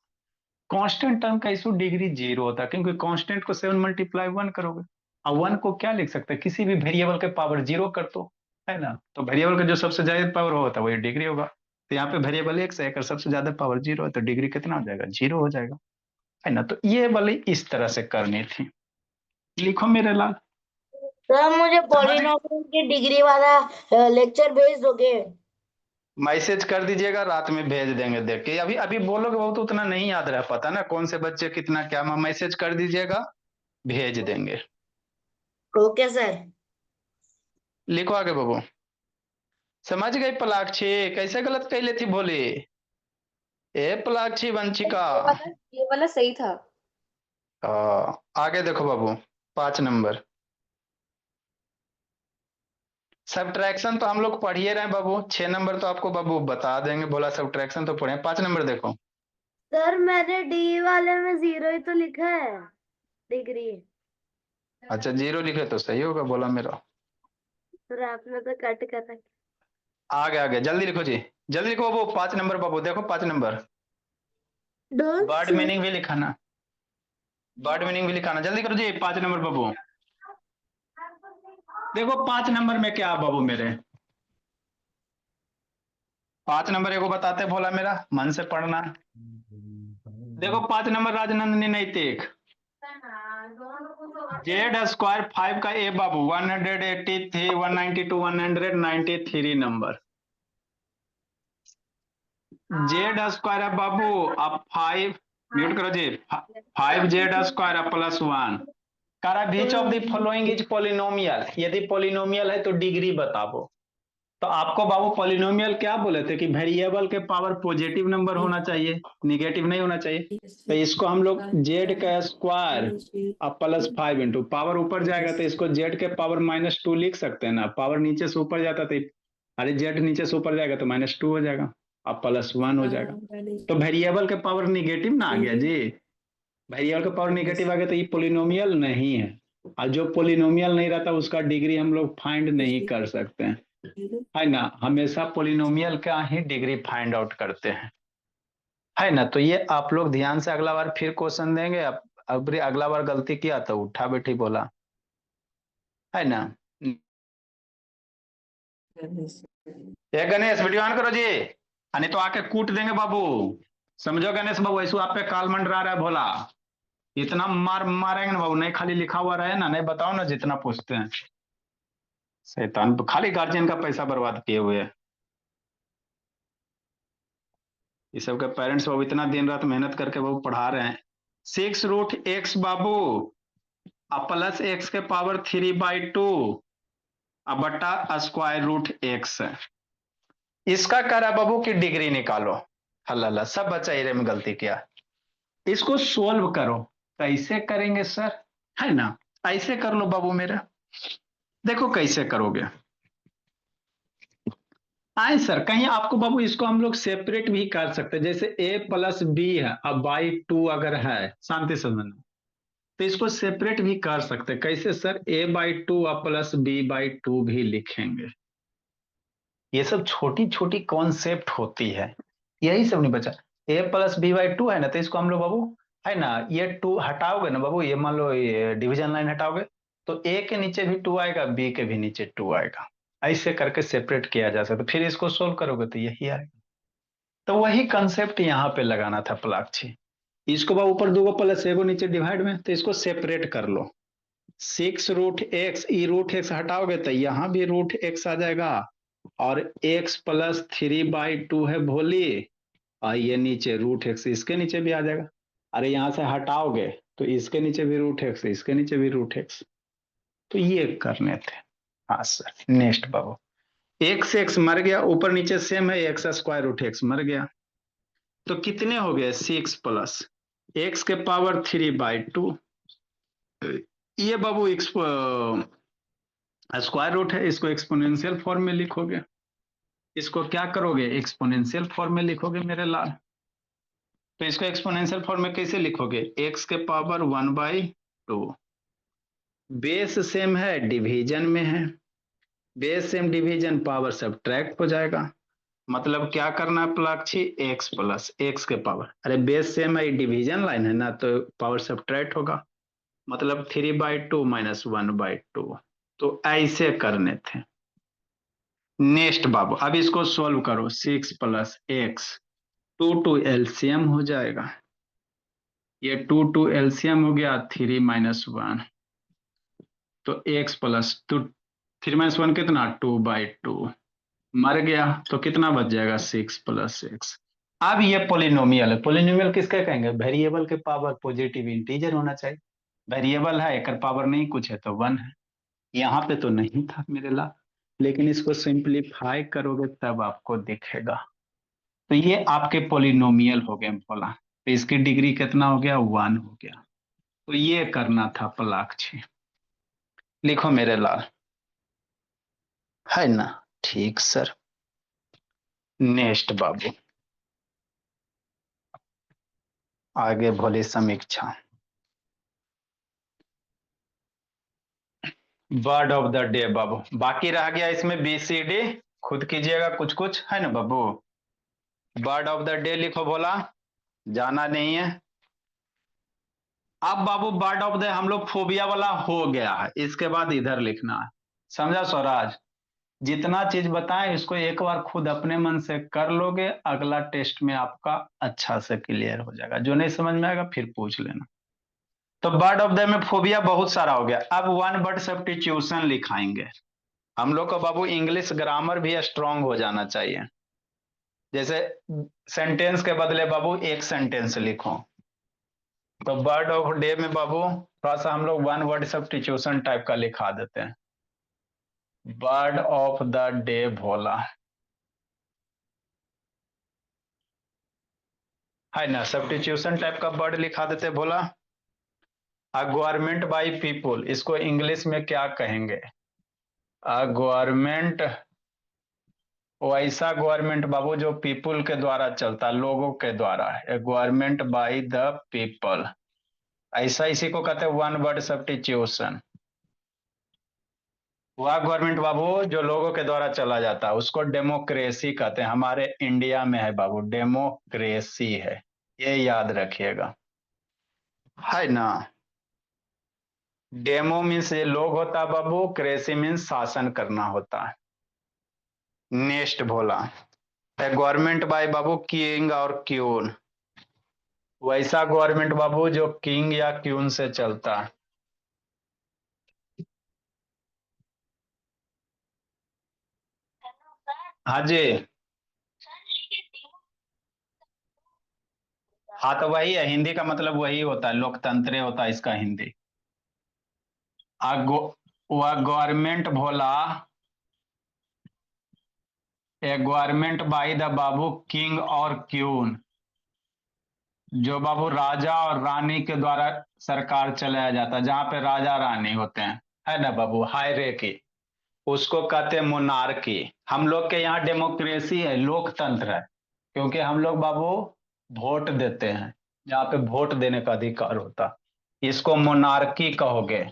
कांस्टेंट टर्म का इशू डिग्री 0 होता है, क्योंकि कांस्टेंट को 7 मल्टीप्लाई 1 करोगे, और 1 को क्या लिख सकते हैं, किसी भी वेरिएबल के पावर 0 कर दो, है ना। तो वेरिएबल का जो सबसे ज्यादा पावर होता है वही डिग्री होगा, तो यहाँ पे वेरिएबल एक से एक और सबसे ज्यादा पावर 0 है, तो डिग्री कितना हो जाएगा, 0 हो जाएगा, है ना। तो ये वाली इस तरह से करनी थी, लिखो मेरे लाल। सर मुझे समझ गए, पॉलिनॉमियल की डिग्री वाला लेक्चर भेज दोगे। मैसेज कर दीजिएगा, रात में भेज देंगे, देख के अभी अभी बोलोगे बहुत, उतना नहीं याद रह पाता ना, कौन से बच्चे कितना क्या, मैसेज कर दीजिएगा, भेज देंगे। Okay sir. लिखो आगे बाबू, समझ गई पलाक्षी, कैसे गलत कैले थी बोली, ए पलाक्षी वंशिका। ये वाला सही था। आगे देखो बाबू, 5 नंबर, सब्ट्रैक्शन तो हम लोग पढ़िए रहे हैं बाबू, 6 नंबर तो आपको बाबू बता देंगे, बोला सब्ट्रैक्शन तो पढ़े, 5 नंबर देखो। सर मैंने डी वाले में 0 ही तो लिखा है डिग्री। अच्छा 0 लिखे तो सही होगा, बोला मेरा। सर आपने तो कट कर रखा। आगे आगे जल्दी लिखो जी, जल्दी लिखो बाबू, 5 नंबर बाबू देखो, 5 number, don't word see. Meaning भी लिखाना, वर्ड मीनिंग भी लिखाना, जल्दी करो जी, 5 नंबर बाबू। देखो 5 नंबर में क्या बाबू मेरे, 5 नंबर एगो बताते भोला मेरा, मन से पढ़ना। देखो 5 नंबर राजनंदनी नैतिक, जेड स्क्वायर 5 का ए बाबू 183 192 193 नंबर। जेड स्क्वायर है बाबू, अब 5 म्यूट करो जी, 5 जेड स्क्वायर प्लस 1 करा which of the following is polynomial. यदि पॉलिनोमियल है तो डिग्री बताओ। तो आपको बाबू पॉलिनोमियल क्या बोले थे कि वेरिएबल के पावर पॉजिटिव नंबर होना चाहिए, निगेटिव नहीं होना चाहिए। तो इसको हम लोग जेड का स्क्वायर अब प्लस 5 इंटू पावर ऊपर जाएगा तो इसको जेड के पावर -2 लिख सकते हैं ना। पावर नीचे से ऊपर जाता तो अरे जेड नीचे से ऊपर जाएगा तो -2 हो जाएगा, अब +1 हो जाएगा। तो वेरिएबल के पावर निगेटिव ना आ गया जी, वेरिएबल का पावर निगेटिव आ गया तो ये पोलिनोमियल नहीं है। और जो पोलिनोमियल नहीं रहता उसका डिग्री हम लोग फाइंड नहीं कर सकते हैं, है ना। हमेशा पोलिनोमियल का ही डिग्री फाइंड आउट करते हैं, है ना। तो ये आप लोग ध्यान से अगला बार फिर क्वेश्चन देंगे। अब अगला बार गलती किया तो उठा बैठी बोला, है ना। ये गणेश वीडियो ऑन करो जी, नहीं तो आके कूट देंगे बाबू। समझो गणेश बाबू, ऐसे आप पे काल मंडरा रहा है भोला। इतना मारेंगे ना बाबू, नहीं खाली लिखा हुआ रहे ना, नहीं बताओ ना जितना पूछते हैं। शैतान खाली गार्जियन का पैसा बर्बाद किए हुए है। ये सबके पेरेंट्स बाबू इतना दिन रात मेहनत करके बाबू पढ़ा रहे हैं। 6√x बाबू अब प्लस x के पावर 3/2 अब बट्टा √x। इसका कह रहा बाबू की डिग्री निकालो। हल्ला सब बच्चा एरिया में गलती किया। इसको सोल्व करो। कैसे करेंगे सर, है ना। ऐसे कर लो बाबू मेरा, देखो कैसे करोगे। आए सर कहीं आपको बाबू इसको हम लोग सेपरेट भी कर सकते हैं, जैसे a + b है अब /2 अगर है, शांति से समझना। तो इसको सेपरेट भी कर सकते हैं। कैसे सर, a/2 अब प्लस b/2 भी लिखेंगे। ये सब छोटी छोटी कॉन्सेप्ट होती है, यही सब नहीं बचा। a + b/2 है ना, तो इसको हम लोग बाबू, है ना, ये 2 हटाओगे ना बाबू, ये मान लो ये डिवीजन लाइन हटाओगे तो a के नीचे भी 2 आएगा, b के भी नीचे 2 आएगा। ऐसे करके सेपरेट किया जा सकता, फिर इसको सोल्व करोगे तो यही आएगा। तो वही कंसेप्ट यहाँ पे लगाना था पलाक्षी। इसको बाबू ऊपर 2 प्लस 1 नीचे डिवाइड में, तो इसको सेपरेट कर लो। 6√x, √x हटाओगे तो यहाँ भी √x आ जाएगा, और x + 3/2 है भोली, और ये नीचे √x इसके नीचे भी आ जाएगा। अरे यहाँ से हटाओगे तो इसके नीचे भी √x, इसके नीचे भी √x। तो ये करने थे। हाँ सर, नेक्स्ट बाबू, x मर गया, ऊपर नीचे सेम है, x² मर गया, तो कितने हो गए 6 + x के पावर 3/2। ये बाबू स्क्वायर रूट है, इसको एक्सपोनेंशियल फॉर्म में लिखोगे। इसको क्या करोगे, एक्सपोनेंशियल फॉर्म में लिखोगे मेरे लाल। तो इसको एक्सपोनेंशियल फॉर्म में कैसे लिखोगे, x के पावर 1/2। बेस सेम है, डिवीजन में है, base same division power subtract हो जाएगा। मतलब क्या करना है पलाक्षी, x + x के पावर, अरे बेस सेम है, डिवीजन लाइन है ना, तो पावर सब्ट्रैक्ट होगा, मतलब 3/2 - 1/2। तो ऐसे करने थे। नेक्स्ट बाबू, अब इसको सोल्व करो। 6 + x, 2 एलसीएम हो जाएगा, ये 2 एलसीएम हो गया, 3 - 1, तो x + 2, 3 - 1 कितना, 2/2 मर गया, तो कितना बच जाएगा, 6 + x। अब ये पोलिनोमियल है, पोलिनोमियल किसके कहेंगे, वेरिएबल के पावर पॉजिटिव इंटीजर होना चाहिए। वेरिएबल है, एक पावर नहीं कुछ है तो 1 है, यहाँ पे तो नहीं था मेरे ला, लेकिन इसको सिंप्लीफाई करोगे तब आपको दिखेगा। तो ये आपके पोलिनोमियल हो गए बोला, तो इसकी डिग्री कितना हो गया, 1 हो गया। तो ये करना था पलाक्षी, लिखो मेरे लाल, है ना। ठीक सर, नेक्स्ट बाबू, आगे भोली समीक्षा। वर्ड ऑफ द डे बाबू, बाकी रह गया इसमें BCD, खुद कीजिएगा कुछ कुछ, है ना बाबू। वर्ड ऑफ द डे लिखो बोला, जाना नहीं है। अब बाबू वर्ड ऑफ द हम लोग फोबिया वाला हो गया है, इसके बाद इधर लिखना है, समझा स्वराज। जितना चीज बताएं इसको एक बार खुद अपने मन से कर लोगे, अगला टेस्ट में आपका अच्छा से क्लियर हो जाएगा। जो नहीं समझ में आएगा फिर पूछ लेना। तो बर्ड ऑफ द में फोबिया बहुत सारा हो गया। अब वन वर्ड सब्स्टिट्यूशन लिखाएंगे। हम लोग को बाबू इंग्लिश ग्रामर भी स्ट्रांग हो जाना चाहिए। जैसे सेंटेंस के बदले बाबू एक सेंटेंस लिखो। तो बर्ड ऑफ डे में बाबू थोड़ा सा हम लोग वन वर्ड सब्स्टिट्यूशन टाइप का लिखा देते हैं। बर्ड ऑफ द डे भोला, है ना, सब्स्टिट्यूशन टाइप का वर्ड लिखा देते भोला। अ गवर्नमेंट बाय पीपुल, इसको इंग्लिश में क्या कहेंगे? अ गवर्नमेंट, वैसा गवर्नमेंट बाबू जो पीपुल के द्वारा चलता, लोगों के द्वारा। ए गवर्नमेंट बाय द पीपल, ऐसा इसी को कहते हैं वन वर्ड सब्स्टिट्यूशन। वह गवर्नमेंट बाबू जो लोगों के द्वारा चला जाता है उसको डेमोक्रेसी कहते हैं। हमारे इंडिया में है बाबू डेमोक्रेसी है, ये याद रखिएगा, है ना। डेमो मीन्स ये लोग होता है बाबू, क्रेसी मीन्स शासन करना होता है। Next Bhola, government by Babu king और क्यून, वैसा गवर्नमेंट बाबू जो किंग या क्यून से चलता है। हाँ जी। हाँ तो वही है, हिंदी का मतलब वही होता है, लोकतंत्र होता है इसका हिंदी। वह government Bhola, A government by the Babu king और क्यून, जो बाबू राजा और रानी के द्वारा सरकार चलाया जाता है, जहां पे राजा रानी होते हैं, है ना बाबू, हायरार्की, उसको कहते हैं मोनार्की। हम लोग के यहाँ डेमोक्रेसी है, लोकतंत्र है, क्योंकि हम लोग बाबू वोट देते हैं, जहाँ पे वोट देने का अधिकार होता, इसको मोनार्की कहोगे,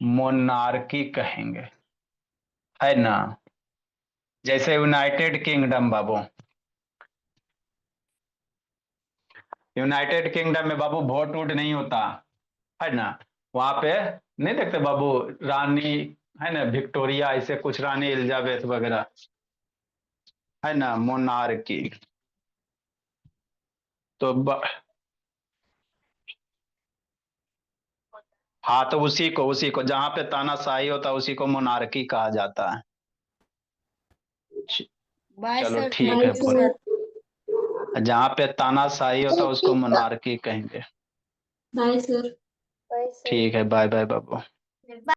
मोनार्की कहेंगे, है ना। जैसे यूनाइटेड किंगडम बाबू, यूनाइटेड किंगडम में बाबू वोट वोट नहीं होता, है ना। वहां पे नहीं देखते बाबू, रानी, है ना, विक्टोरिया, ऐसे कुछ रानी एलिजाबेथ वगैरह, है ना, मोनार्की। तो हाँ तो उसी को जहां पे तानाशाही होता है उसी को मोनार्की कहा जाता है। बाय चलो सर, ठीक है, थैंक यू सर। जहां पे तानाशाही होता है उसको मोनार्की कहेंगे। Bye sir. Bye sir. ठीक है, बाय बाय बाबू।